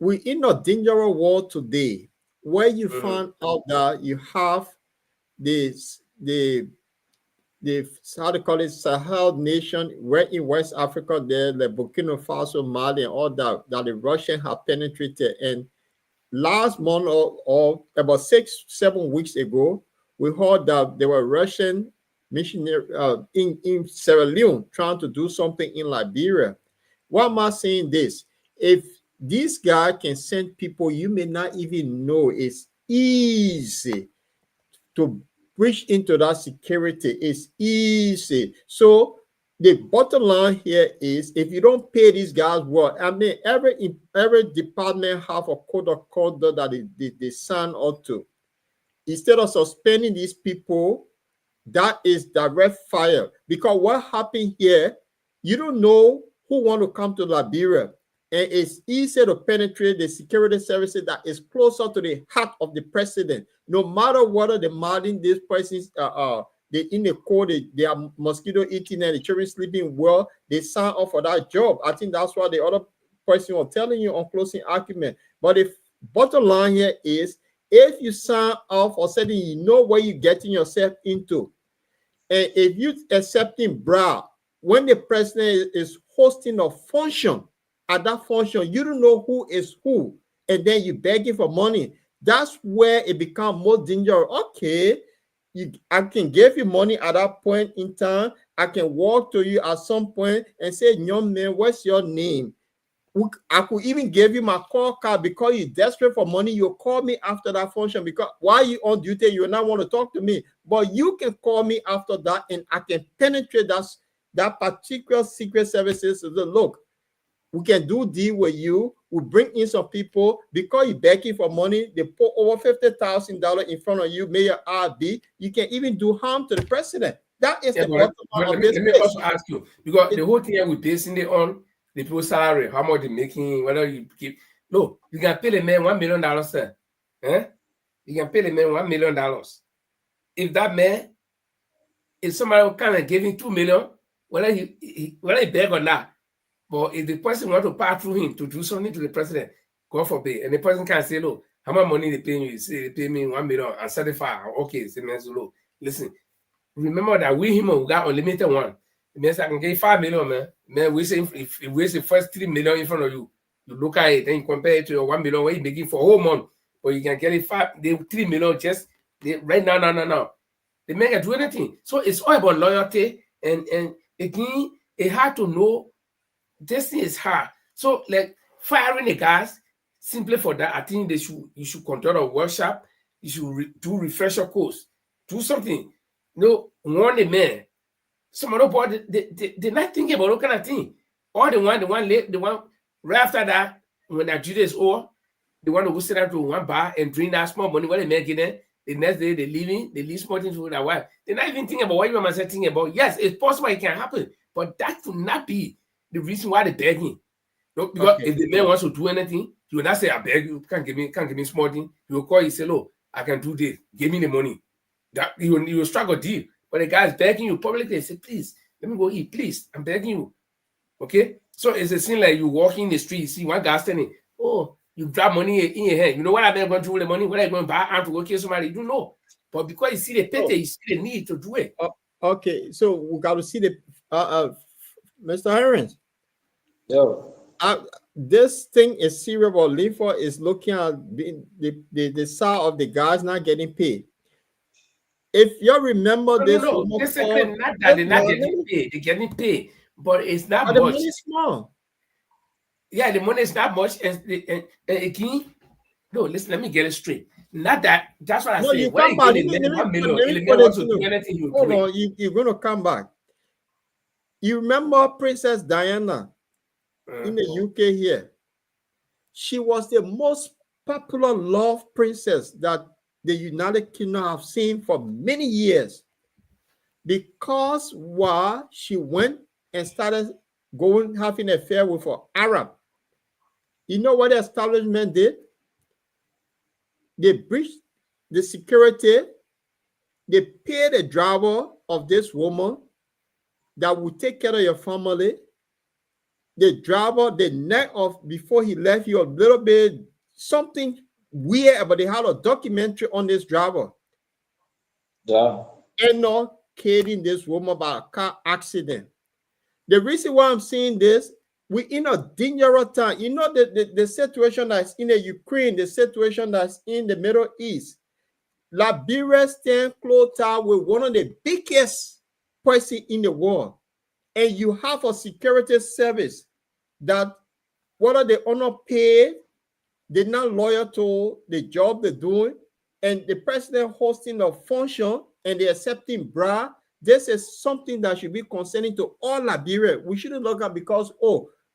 We're in a dangerous world today where you find out that you have this the how to call it Sahel nation, where in West Africa there, the Burkina Faso, Mali, and all that the Russians have penetrated. And last month or about 6-7 weeks ago, we heard that there were Russian missionaries in Sierra Leone trying to do something in Liberia. Why am I saying this? If this guy can send people you may not even know, it's easy to reach into that security. It's easy. So the bottom line here is, if you don't pay these guys well, I mean, every department have a code of conduct that they sign up to. Instead of suspending these people, that is direct fire. Because what happened here, you don't know who want to come to Liberia. And it's easier to penetrate the security services that is closer to the heart of the president. No matter whether the Mali, these persons they in the cold, they are mosquito eating and the children sleeping well, they sign up for that job. I think that's what the other person was telling you on closing argument. But the bottom line here is, if you sign up for something, you know what you're getting yourself into. And if you accepting bribe, when the president is hosting a function, at that function, you don't know who is who, and then you begging for money. That's where it becomes more dangerous. Okay, I can give you money at that point in time. I can walk to you at some point and say, young man, what's your name? I could even give you my call card because you're desperate for money. You call me after that function because while you're on duty, you not want to talk to me. But you can call me after that, and I can penetrate that particular secret services. So look, we can do deal with you. We bring in some people because you're begging for money. They put over $50,000 in front of you, Mayor RB. You can even do harm to the president. That is the bottom line of this. Let me also ask you, because the whole thing we're basing it on the people's salary, how much they're making, whether you keep. No, you can pay the man $1 million, sir. You can pay the man $1 million. If that man, if somebody kind of gave him $2 million, whether he beg or not. But if the person wants to pass through him to do something to the president, God forbid, and the person can say, look, how much money they paying you? You say they pay me $1 million and certify. Okay, say, man, so look, listen, remember that we got unlimited one. It means I can get 5 million, man. Man, we say if we say first 3 million in front of you, you look at it and you compare it to your 1 million where you're making for a whole month, but you can get it 3 million just right now. They make do anything. So it's all about loyalty, and again, it hard to know. This thing is hard. So like firing the guys simply for that, I think you should conduct a workshop. You should do refresher course, do something. Warn the man. Some other boy, they not thinking about that kind of thing. Or the one right after that, when that Judah is over, they want to go sit down to one bar and drink that small money. What they make it, the next day they leave small things with their wife. They're not even thinking about what you must say thinking about. Yes, it's possible it can happen, but that would not be the reason why they're begging. Because if the man wants to do anything, he will not say, I beg you, can't give me small thing. He will call you, say, look, I can do this. Give me the money. That you will struggle deal. But the guy is begging you publicly, say, please, let me go eat, please. I'm begging you. Okay? So it's a scene like you walking in the street, you see one guy standing, oh, you drop money in your hand. You know what I've been going to do with the money? What are you going to buy arm to go kill somebody? You don't know. But because you see the pity, you see the need to do it. Okay, so we got to see the Mr. Herons. Yo. This thing is serious. But Linford is looking at the side of the guys not getting paid. If you remember this, basically not that they're not getting paid. They're getting paid, but it's not much. The money is small. Yeah, the money is not much. And again, no, listen, let me get it straight. Not that. That's what I say. You come back. Hold on, you're going to come back. You remember Princess Diana in the UK here? She was the most popular love princess that the United Kingdom have seen for many years, because while she went and started having an affair with an Arab. You know what the establishment did? They breached the security. They paid the driver of this woman that would take care of your family. The driver, the night of before he left you, a little bit something weird, but they had a documentary on this driver. Yeah. And not killing this woman by a car accident. The reason why I'm saying this, we're in a dangerous time. You know, the situation that's in the Ukraine, the situation that's in the Middle East. Liberia stands close with one of the biggest person in the world. And you have a security service that whether they are not paid, they're not loyal to the job they're doing, and the president hosting a function and they're accepting bribe. This is something that should be concerning to all Liberia. We shouldn't look at because,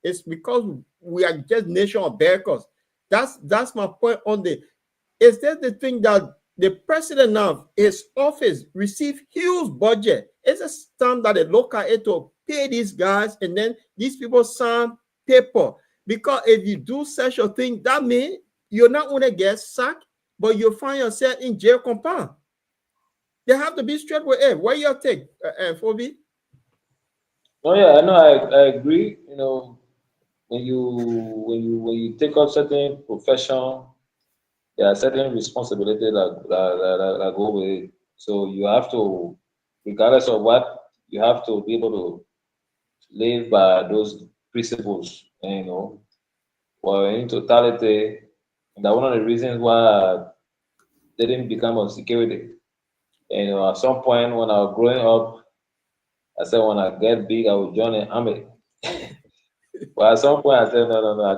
it's because we are just nation of beggars. That's my point on the. Is that the thing that the president now, his office receive huge budget? It's a stamp that the local aid to pay these guys, and then these people sign paper. Because if you do such a thing, that means you're not only get sacked, but you'll find yourself in jail compound. They have to be straight with it. What your take, Phoebe? Oh yeah, I know. I agree. You know, when you take up certain profession, there are certain responsibilities that go with it. So you have to, regardless of what, you have to be able to live by those principles. You know, well, in totality, that one of the reasons why they didn't become a security. And, you know, at some point when I was growing up, I said when I get big, I will join the army. But at some point, I said no, I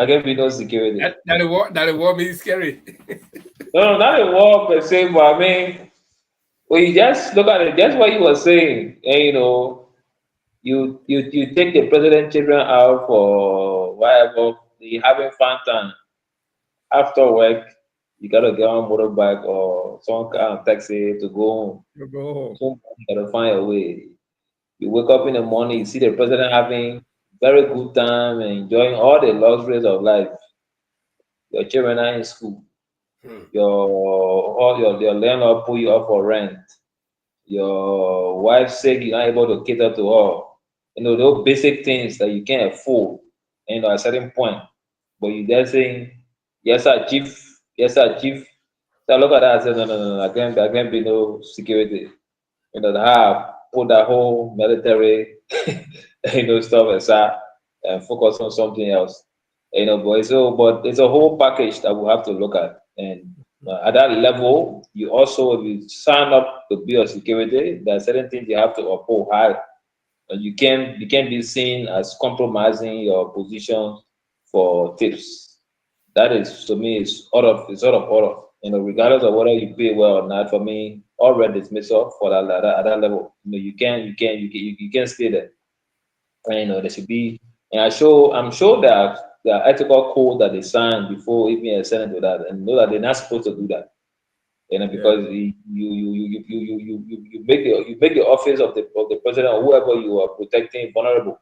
can't be no security. That the war means scary. No, not a war per se, but I mean, when you just look at it, just what you were saying, and you know. You take the president children out for whatever, they having fun time. After work, you gotta get on motorbike or some kind of taxi to go home. You go home. So you gotta find a way. You wake up in the morning, you see the president having very good time and enjoying all the luxuries of life. Your children are in school. Your landlord pull you up for rent. Your wife's sick, you're not able to cater to her. You know, those basic things that you can't afford, you know, at a certain point. But you just saying, yes, sir, chief. Yes, sir, chief. So I look at that and say, no, I can't be no security. that have put that whole military, stuff aside and focus on something else. But it's a whole package that we have to look at. And at that level, you also, if you sign up to be a security, there are certain things you have to uphold high. And you can't be seen as compromising your position for tips. That is, to me, it's out of order. Regardless of whether you pay well or not. For me, already dismissal for that at that level. You can't stay there. And, there should be. And I'm sure that the ethical code that they sign before even sending to that, and know that they're not supposed to do that. Because you make the office of the president or whoever you are protecting vulnerable.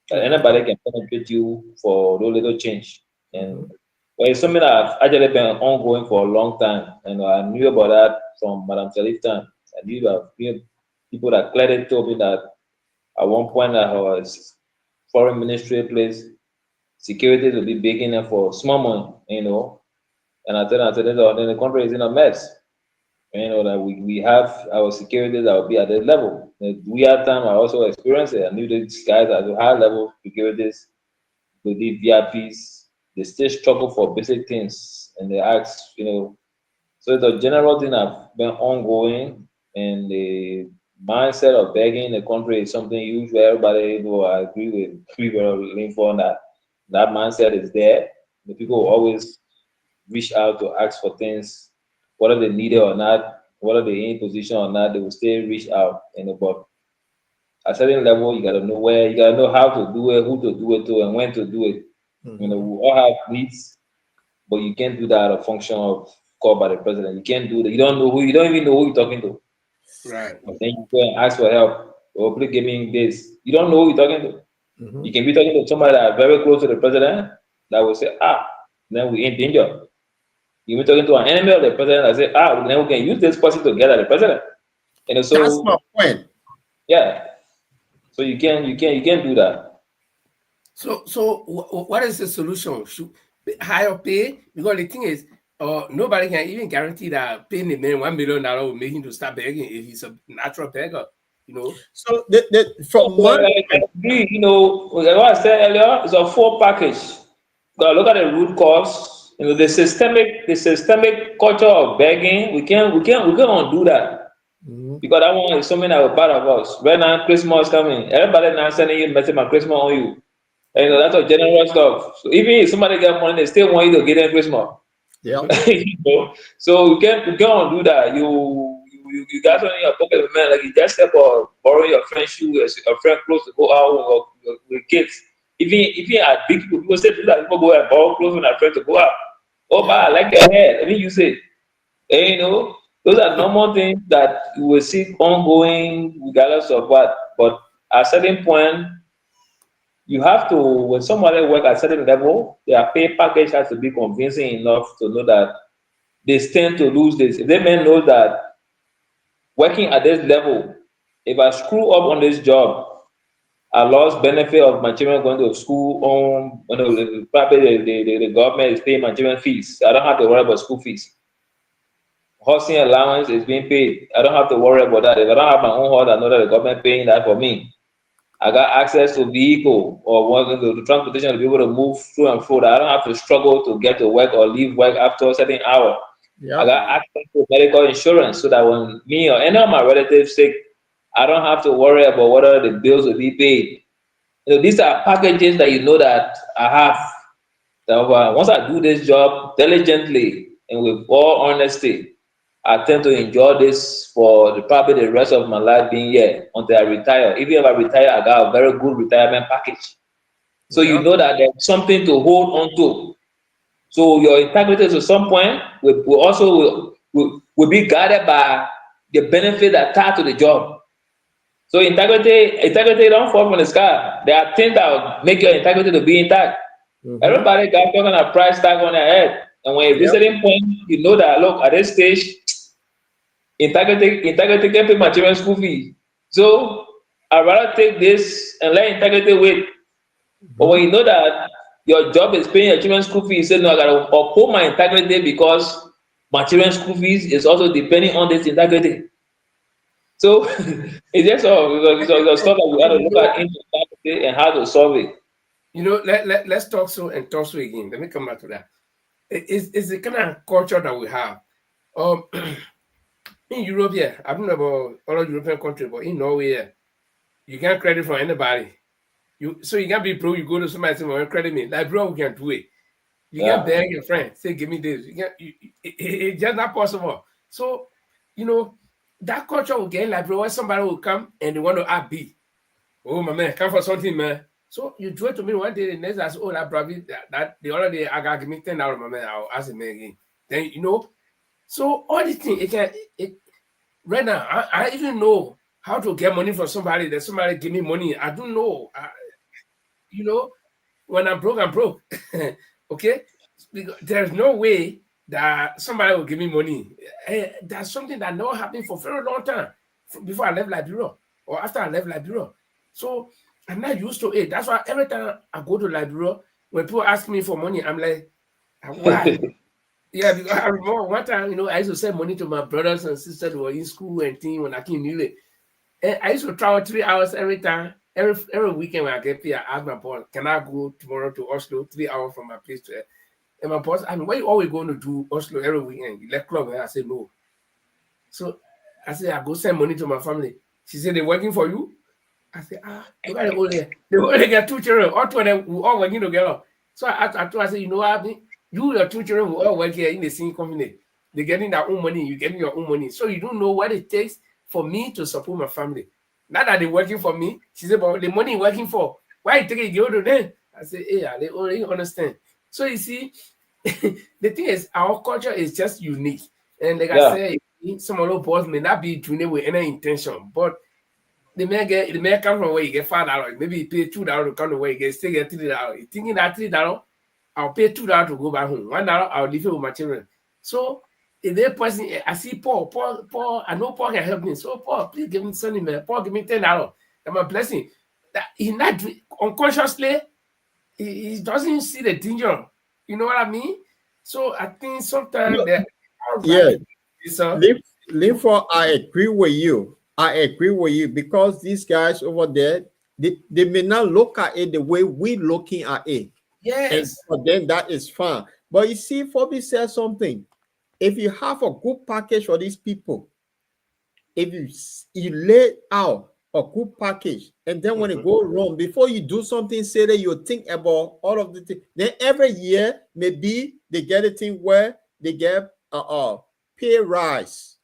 That anybody can penetrate you for no little change. And it's something that I've actually been ongoing for a long time. And I knew about that from Madam Salif time. I knew that people that clearly told me that at one point that I was foreign ministry place, security will be begging them for small money, And I said, then the country is in a mess. That we have our security that will be at that level. We had time, I also experienced it. I knew these guys at high level securities, with the VIPs, they still struggle for basic things. And they ask, so the general thing I've been ongoing, and the mindset of begging the country is something huge where everybody, I agree with people lean for that. That mindset is there. The people will always reach out to ask for things, whether they need it or not, whether they're in position or not, they will still reach out. But at a certain level, you gotta know where, you gotta know how to do it, who to do it to, and when to do it. We all have needs, but you can't do that a function of called by the president. You can't do that. You don't even know who you're talking to. Right. But then you go and ask for help. Or please give me this. You don't know who you're talking to. You can be talking to somebody that are very close to the president that will say, then we in danger. You be talking to an enemy of the president that say, then we can use this person to get at the president. So that's my point. Yeah. So you can't do that. So what is the solution? Should higher pay? Because the thing is, nobody can even guarantee that paying the man $1 million will make him to start begging if he's a natural beggar. So from one, I agree. What I said earlier is a full package. Gotta look at the root cause. The systemic culture of begging. We can't undo that. Because that one is something that was part of us. Right now, Christmas coming. Everybody now sending you message about Christmas on you. That's a general stuff. So even if somebody get money, they still want you to get them Christmas. Yeah. So we can't undo that. You got something in your pocket, man. Like you just step or borrow your friend's shoe, a friend clothes to go out with kids. Even at big people say do that. People go and borrow clothes with a friend to go out. I like your hair. Let me use it. Those are normal things that you will see ongoing regardless of what. But at a certain point, you have to, when somebody work at a certain level, their pay package has to be convincing enough to know that they stand to lose this. If they may know that working at this level, if I screw up on this job, I lost benefit of my children going to school probably the government is paying my children fees. I don't have to worry about school fees. Housing allowance is being paid. I don't have to worry about that. If I don't have my own house, I know that the government paying that for me. I got access to vehicle or the transportation to be able to move through and through. I don't have to struggle to get to work or leave work after a certain hour. I got access to medical insurance so that when me or any of my relatives sick, I don't have to worry about whether the bills will be paid. These are packages that that I have. That once I do this job diligently and with all honesty, I tend to enjoy this for probably the rest of my life being here until I retire. Even if I retire, I got a very good retirement package. So you know that there's something to hold on to. So your integrity to some point will be guided by the benefit that tied to the job. So integrity don't fall from the sky. There are things that will make your integrity to be intact. Everybody got talking a price tag on their head. And when you reach a certain point, you know that, look, at this stage, integrity can pay my children's school fee. So I'd rather take this and let integrity wait. But when you know that your job is paying your children's school fees, you say, no, I got to uphold my integrity because my children's school fees is also depending on this integrity. So it's just all because it's stuff that we have to look at and how to solve it. You know, let's talk so and talk so again. Let me come back to that. It's the kind of culture that we have. In Europe, yeah, I don't know about other European countries, but in Norway, yeah, you can't credit from anybody. You can't be broke. You go to somebody and say, "Well, credit me." Like, bro, we can't do it. You can't beg your friend, say, "Give me this." It's just not possible. So, you know, that culture will get like, bro, when somebody will come and they want to act big. Oh, my man, come for something, man. So you do it to me one day, the next I say, oh, that probably that the other day I got give me $10, my man. I'll ask him again. Then you know, so all these things right now. I even know how to get money from somebody. That somebody give me money. I don't know. You know, when I'm broke, I'm broke. Okay, because there's no way that somebody will give me money. That's something that never happened for a very long time before I left Liberia or after I left Liberia. So I'm not used to it. That's why every time I go to Liberia, when people ask me for money, I'm like, why? Yeah, because I remember one time, you know, I used to send money to my brothers and sisters who were in school and things when I came newly. And I used to travel 3 hours every time. Every weekend when I get paid, I ask my boss, can I go tomorrow to Oslo, 3 hours from my place to and my boss, I mean, why you always going to do Oslo every weekend? You let club? And I said, no. So I said, I go send money to my family. She said, they're working for you? I said, they only get 2 children. All 2 of them will all working together. So I told her, I said, you know what? You and your 2 children will all work here in the same company. They're getting their own money. You're getting your own money. So you don't know what it takes for me to support my family. Not that they're working for me. She said, but the money you're working for, why you take it go to them? I said, yeah, they already understand. So you see, the thing is, our culture is just unique. And like I said, some of those boys may not be doing it with any intention, but they may come from where you get $5. Maybe you pay $2 to come to where you still get $3. You're thinking that $3, I'll pay $2 to go back home. $1, I'll leave it with my children. So if they person, I see Paul, I know Paul can help me. So Paul, please give me something, man. Paul, give me $10. I'm a blessing. That he not unconsciously, he doesn't see the danger. You know what I mean? So I think sometimes Linford, I agree with you. I agree with you because these guys over there, they may not look at it the way we're looking at it. Yes. And for them, that is fine. But you see, Fobi said something. If you have a good package for these people, if you lay out a good package, and then when it goes wrong, before you do something, say that you think about all of the things. Then every year, maybe they get a thing where they get pay rise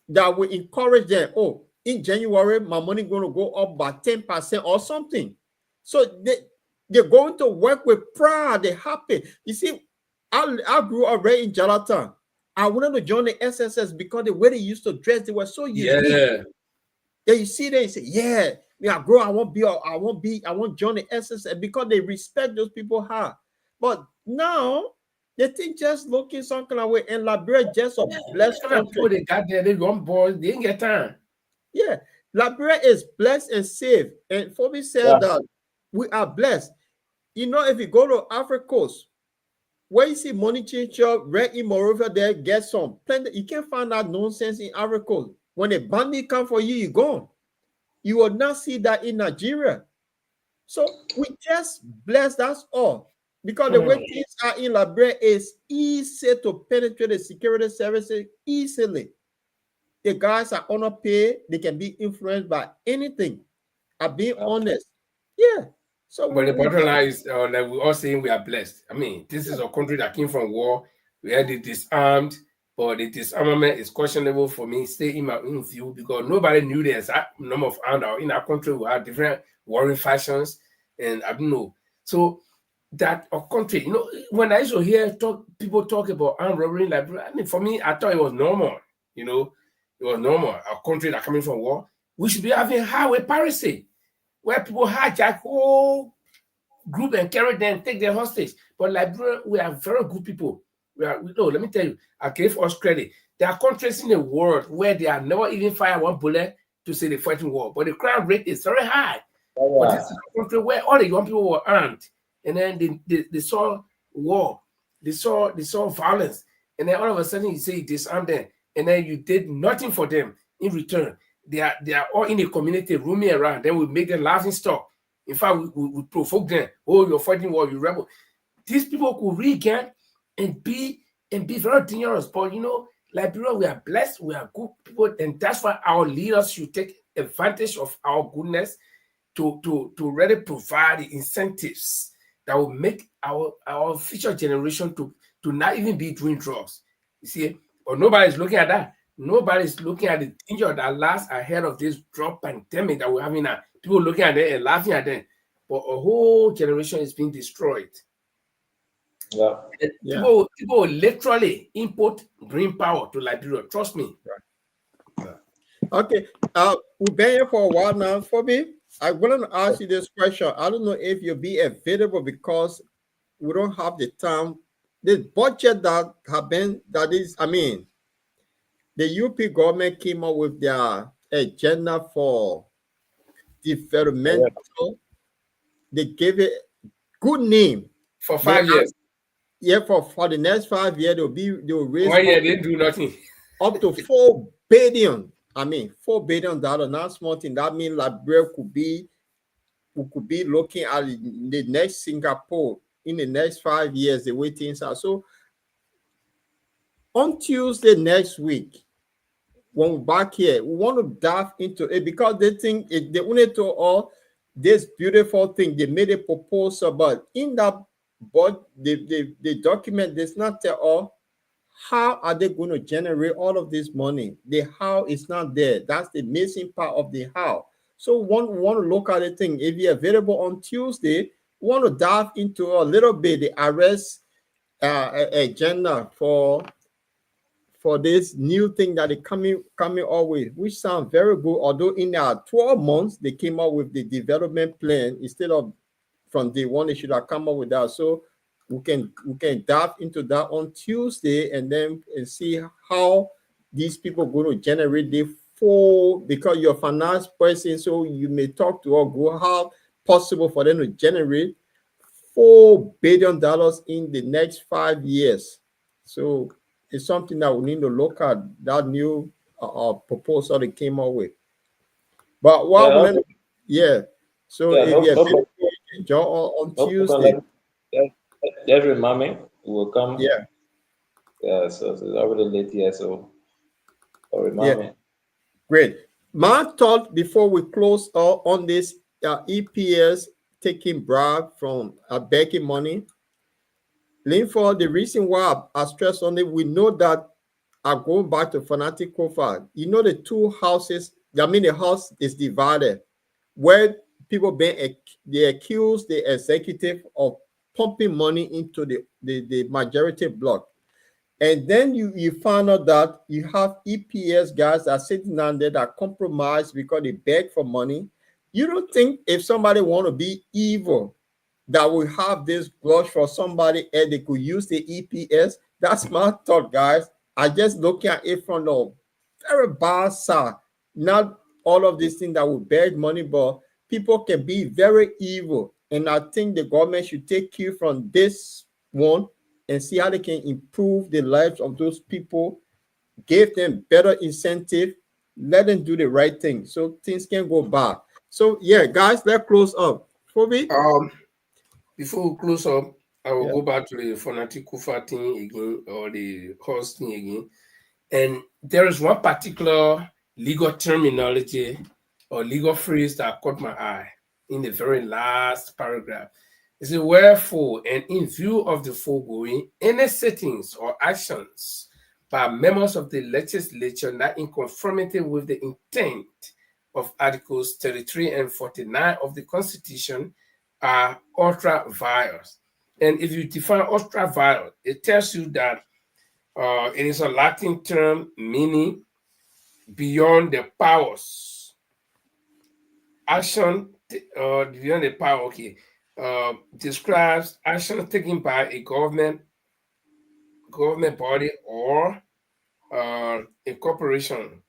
that will encourage them. Oh, in January, my money going to go up by 10% or something. So they're going to work with pride. They're happy. You see, I grew up right in Jalatan. I wanted to join the SSS because the way they used to dress, they were so unique. Yeah. Then you see them, you say, yeah, I grow. I want to join the SSS because they respect those people hard. But now they think just looking something away, and Liberia just a blessed country. They got there, they run balls, they didn't get time. Yeah, Liberia is blessed and safe. And Fobi said that we are blessed. You know, if you go to Africa Coast, where you see money changer, right in Moreover, there get some plenty. You can't find that nonsense in Africa Coast. When a bandit come for you, you're gone. You will not see that in Nigeria. So we just blessed, that's all. Because the way things are in Liberia is easy to penetrate the security services easily. The guys are underpaid. They can be influenced by anything. I'm being honest. Yeah. So but the bottom line is like we're all saying we are blessed. I mean, this is a country that came from war. We had it disarmed, but the disarmament is questionable for me. Stay in my own view because nobody knew the exact number of armed. In our country, we have different warring factions, and I don't know. So that a country, you know, when I used to hear people talk about armed robbery, like, I mean, for me, I thought it was normal. You know, it was normal. A country that coming from war, we should be having highway piracy, where people hijack whole group and carry them, take their hostage. But Liberia, we are very good people. Let me tell you, I gave us credit. There are countries in the world where they have never even fired one bullet to say they're fighting war, but the crime rate is very high. But this is a country where all the young people were armed, and then they saw war, they saw violence, and then all of a sudden you say you disarm them, and then you did nothing for them. in return. They are all in the community roaming around. Then we make them laughing stock. In fact, we provoke them. Oh, you're fighting war, you rebel. These people could regain and be very dangerous. But Liberia, we are blessed, we are good people, and that's why our leaders should take advantage of our goodness to really provide the incentives that will make our future generation to not even be doing drugs. You see, but nobody's looking at that. Nobody's looking at the danger that lies ahead of this drug pandemic that we're having now. People looking at it and laughing at them. But a whole generation is being destroyed. Yeah. People will literally import green power to Liberia. Trust me. Right. Yeah. Okay. We've been here for a while now, Phoebe. I want to ask you this question. I don't know if you'll be available because we don't have the time. The budget the UP government came up with their agenda for developmental. Yeah. They gave it good name for 5 years. Yeah, for the next 5 years, they'll raise 1 year, they do nothing. Up to $4 billion. $4 billion, not small thing. That means Liberia we could be looking at the next Singapore in the next 5 years, the way things are. So on Tuesday next week, when we're back here, we want to dive into it because they think they wanted to all this beautiful thing. They made a proposal, but in that the document does not tell all how are they going to generate all of this money. The how is not there. That's the missing part of the how. So we want to look at the thing. If you're available on Tuesday, we want to dive into a little bit the arrest agenda for this new thing that is coming always, which sounds very good. Although in 12 months they came up with the development plan instead of from day one, they should have come up with that. So we can dive into that on Tuesday and see how these people are going to generate the full, because you're a finance person, so you may talk to or go how possible for them to generate $4 billion in the next 5 years. So it's something that we need to look at, that new proposal they came up with. But John on Tuesday. Just remind me, we will come. Yeah. Yeah, so it's already late here, so remind me. Great. My thought before we close on this EPS taking bribe from begging money. Linford, the reason why I stress on it, we know that going back to Fanatic Kofa, the two houses, the house is divided, where people they accuse the executive of pumping money into the majority block. And then you find out that you have EPS guys that are sitting down there that compromise because they beg for money. You don't think if somebody want to be evil that will have this grudge for somebody and they could use the EPS? That's my thought, guys. I just looking at it from the very bad side. Not all of these things that will beg money, but people can be very evil. And I think the government should take cue from this one and see how they can improve the lives of those people, give them better incentive, let them do the right thing so things can go back. So yeah, guys, let's close up. Phoebe? Before we close up, I will go back to the Fanatic Kufa thing again, or the horse thing again. And there is one particular legal terminology or legal phrase that caught my eye in the very last paragraph. It says, wherefore, and in view of the foregoing, any settings or actions by members of the legislature not in conformity with the intent of Articles 33 and 49 of the Constitution are ultra vires. And if you define ultra vires, it tells you that it is a Latin term meaning beyond the powers. Action beyond the power, describes action taken by a government body or a corporation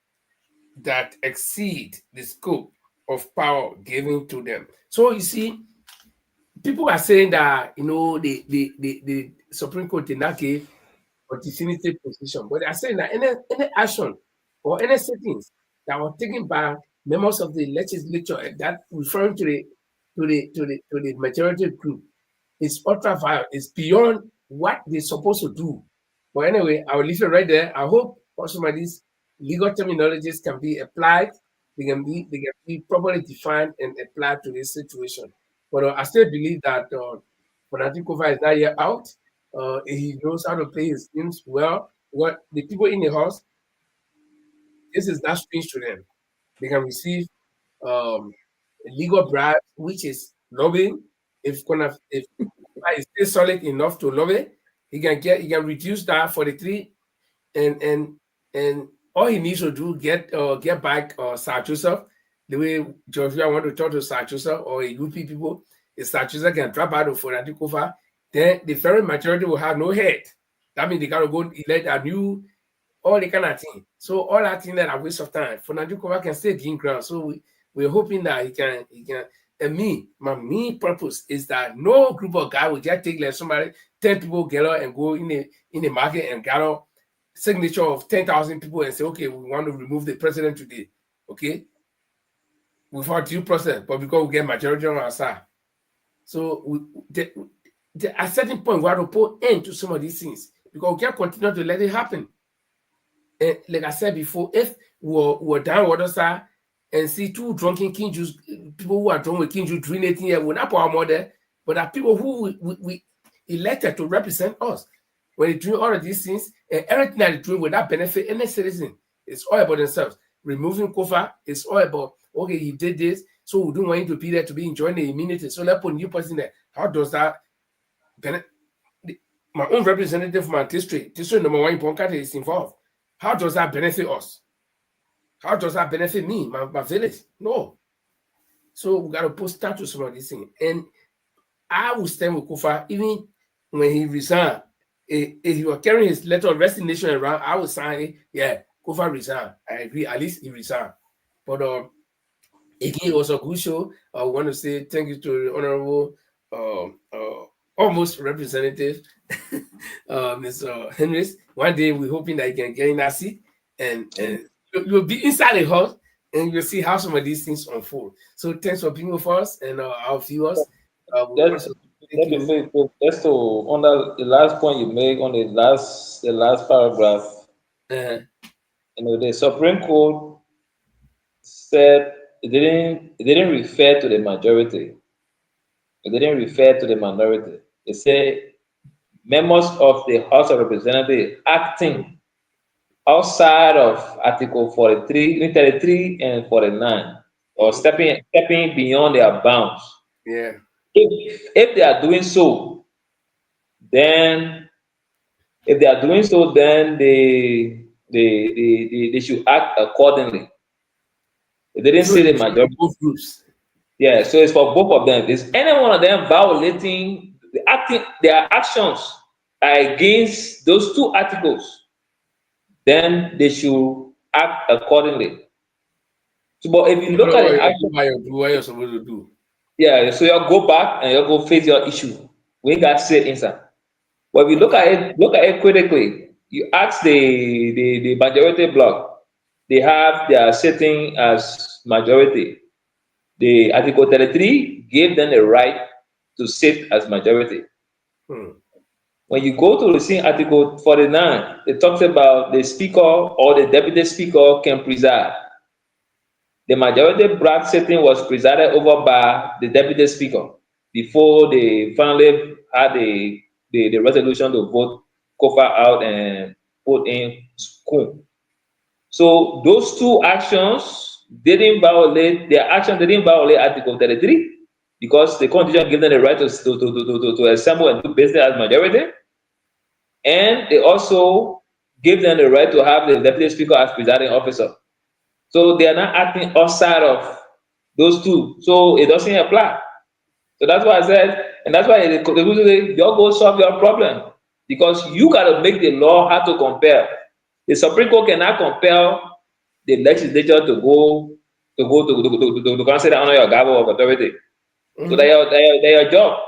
that exceed the scope of power given to them. So you see, people are saying that the Supreme Court did not give a definitive position, but they are saying that any action or any settings that was taken by members of the legislature, that referring to the majority group, is ultra violent. It's beyond what they're supposed to do. But anyway, I will leave it right there. I hope also my these legal terminologies can be applied. They can be properly defined and applied to this situation. But I still believe that Fernando Kova is not yet out. He knows how to play his games well. What the people in the house, this is not strange to them. They can receive legal bribe, which is lobbying. If is still solid enough to lobby, he can reduce that 43, and all he needs to do get back Sir Joseph. The way Georgia want to talk to Sir Joseph or UP people, if Sir Joseph can drop out of Fernando Kova, then the very majority will have no head. That means they gotta go elect a new, all the kind of thing. So all that thing that a waste of time. Fernando Kova can still gain ground. So we're hoping that he can. And my main purpose is that no group of guys will just take like somebody, 10 people gather and go in the market and gather signature of 10,000 people and say, okay, we want to remove the president today. Okay. Without due process, but because we get majority on our side. So at a certain point, we have to put end to some of these things because we can't continue to let it happen. And like I said before, if we're down water side and see two drunken king Jews, people who are drunk with king Jews doing anything here, we're not power more there, but are people who we elected to represent us. When they do all of these things, and everything that they do will not benefit any citizen. It's all about themselves. Removing Kofa, it's all about, okay, he did this, so we don't want him to be there to be enjoying the immunity. So let's put a new person there. How does that benefit? My own representative from my district number 1 in Ponkate is involved. How does that benefit us? How does that benefit me, my village? No. So we got to put status to some of these things. And I will stand with Kofa even when he resigned. If he was carrying his letter of resignation around, I would sign it. Yeah, Kofa resigned. I agree. At least he resigned. But again, it was a good show. I want to say thank you to the honorable, almost representative, Mr. Henrys. One day we're hoping that he can get in that seat and you'll be inside the house and you'll see how some of these things unfold. So thanks for being with us and our viewers. Just to under the last point you make on the last paragraph, the Supreme Court said it didn't refer to the majority. It didn't refer to the minority. It said members of the House of Representatives acting outside of Article 33 and 49, or stepping beyond their bounds. Yeah. If they are doing so, then they should act accordingly. They didn't say the majority. Both groups. Yeah, so it's for both of them. Is any one of them violating their actions against those two articles, then they should act accordingly. So, but if you look at it, what you're supposed to do. Yeah, so you'll go back and you'll go face your issue. We got sit inside. But if you look at it critically, you ask the majority bloc, they have their sitting as majority. The Article 33 gave them the right to sit as majority. When you go to the same Article 49, it talks about the speaker or the deputy speaker can preside. The majority bloc sitting was presided over by the deputy speaker before they finally had the resolution to vote Kofa out and put in Skun. So those two actions didn't violate Article 33 because the Constitution gave them the right to assemble and do business as majority, and they also gave them the right to have the deputy speaker as presiding officer. So they are not acting outside of those two. So it doesn't apply. So that's why I said, and that's why they say, you go solve your problem. Because you got to make the law how to compel. The Supreme Court cannot compel the legislature to consider under your gavel of authority. So they're your job.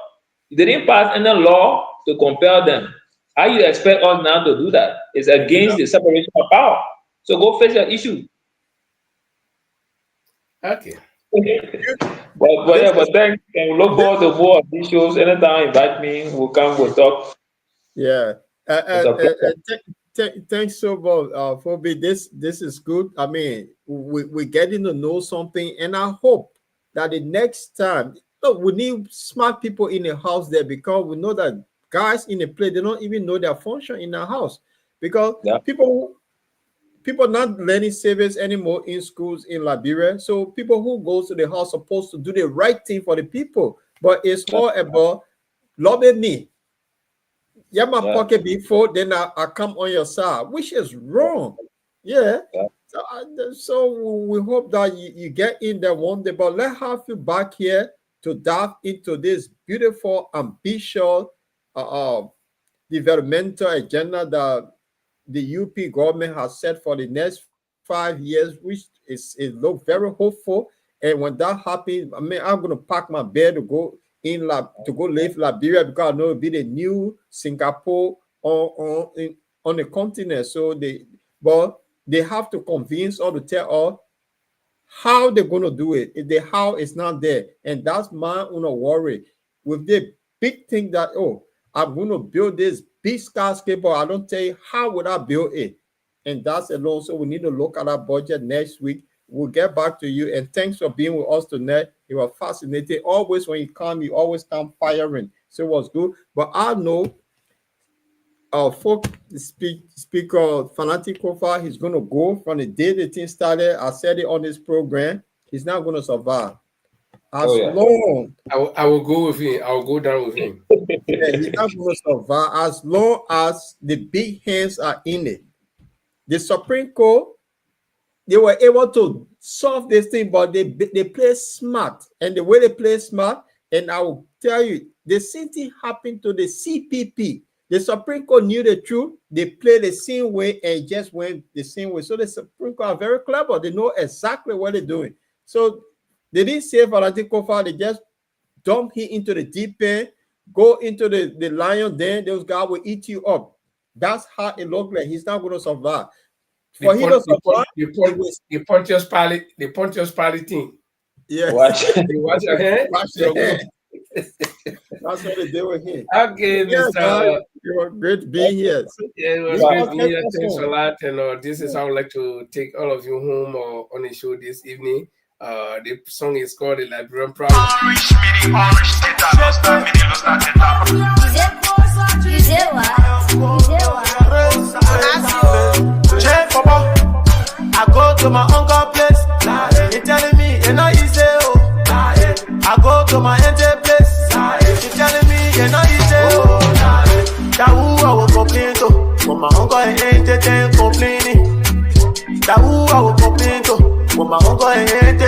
They didn't pass any law to compel them. How you expect us now to do that? It's against the separation of power. So go face your issue. Okay. but thanks. And we look forward to more of these shows. Anytime invite me, we'll come, we'll talk. Yeah. Thanks so much, Phoebe. This is good. I mean, we're getting to know something, and I hope that the next time, look, we need smart people in the house there, because we know that guys in the play, they don't even know their function in the house, because people not learning civics anymore in schools in Liberia. So people who goes to the house supposed to do the right thing for the people, but it's all about loving me. Yeah, my pocket before, then I come on your side, which is wrong. Yeah. So we hope that you get in there one day, but let's have you back here to dive into this beautiful, ambitious developmental agenda that the UP government has set for the next 5 years, which it looks very hopeful. And when that happens, I mean, I'm going to pack my bed to go live Liberia, because I know it'll be the new Singapore on the continent. So they have to convince or to tell us how they're going to do it. If the how is not there, and that's my worry with the big thing that, I'm going to build this big skyscraper. I don't tell you how would I build it, and that's alone. So we need to look at our budget next week. We'll get back to you, and thanks for being with us tonight. You were fascinating. Always when you always come firing. So it was good. But I know Speaker Fanatic Kofa, he's going to go from the day the thing started. I said it on this program. He's not going to survive. I will go with him. I will go down with him. Yeah, he's not going to survive as long as the big hands are in it. The Supreme Court, they were able to solve this thing, but they play smart. And the way they play smart, and I will tell you, the same thing happened to the CPP. The Supreme Court knew the truth. They played the same way and just went the same way. So the Supreme Court are very clever. They know exactly what they're doing. So they didn't save Fanatic Kofa. They just dump him into the deep end, go into the lion den. Those guys will eat you up. That's how it looked like. He's not going to survive. For him to survive, the Pontius Pilate thing. Yeah. Watch your hand. Watch your hand. That's what they do with him. Okay, Mr. You were great to be here. Yeah, it was great to be here. Thanks a lot. And this is how I would like to take all of you home on the show this evening. The song is called The Liberian Proud. I go to my uncle place. He telling me, you know, he say, oh. I go to my auntie place. He telling me, you know, he say, oh. That who I will complain to, but my uncle ain't complaining. That who I will complain to, but my uncle ain't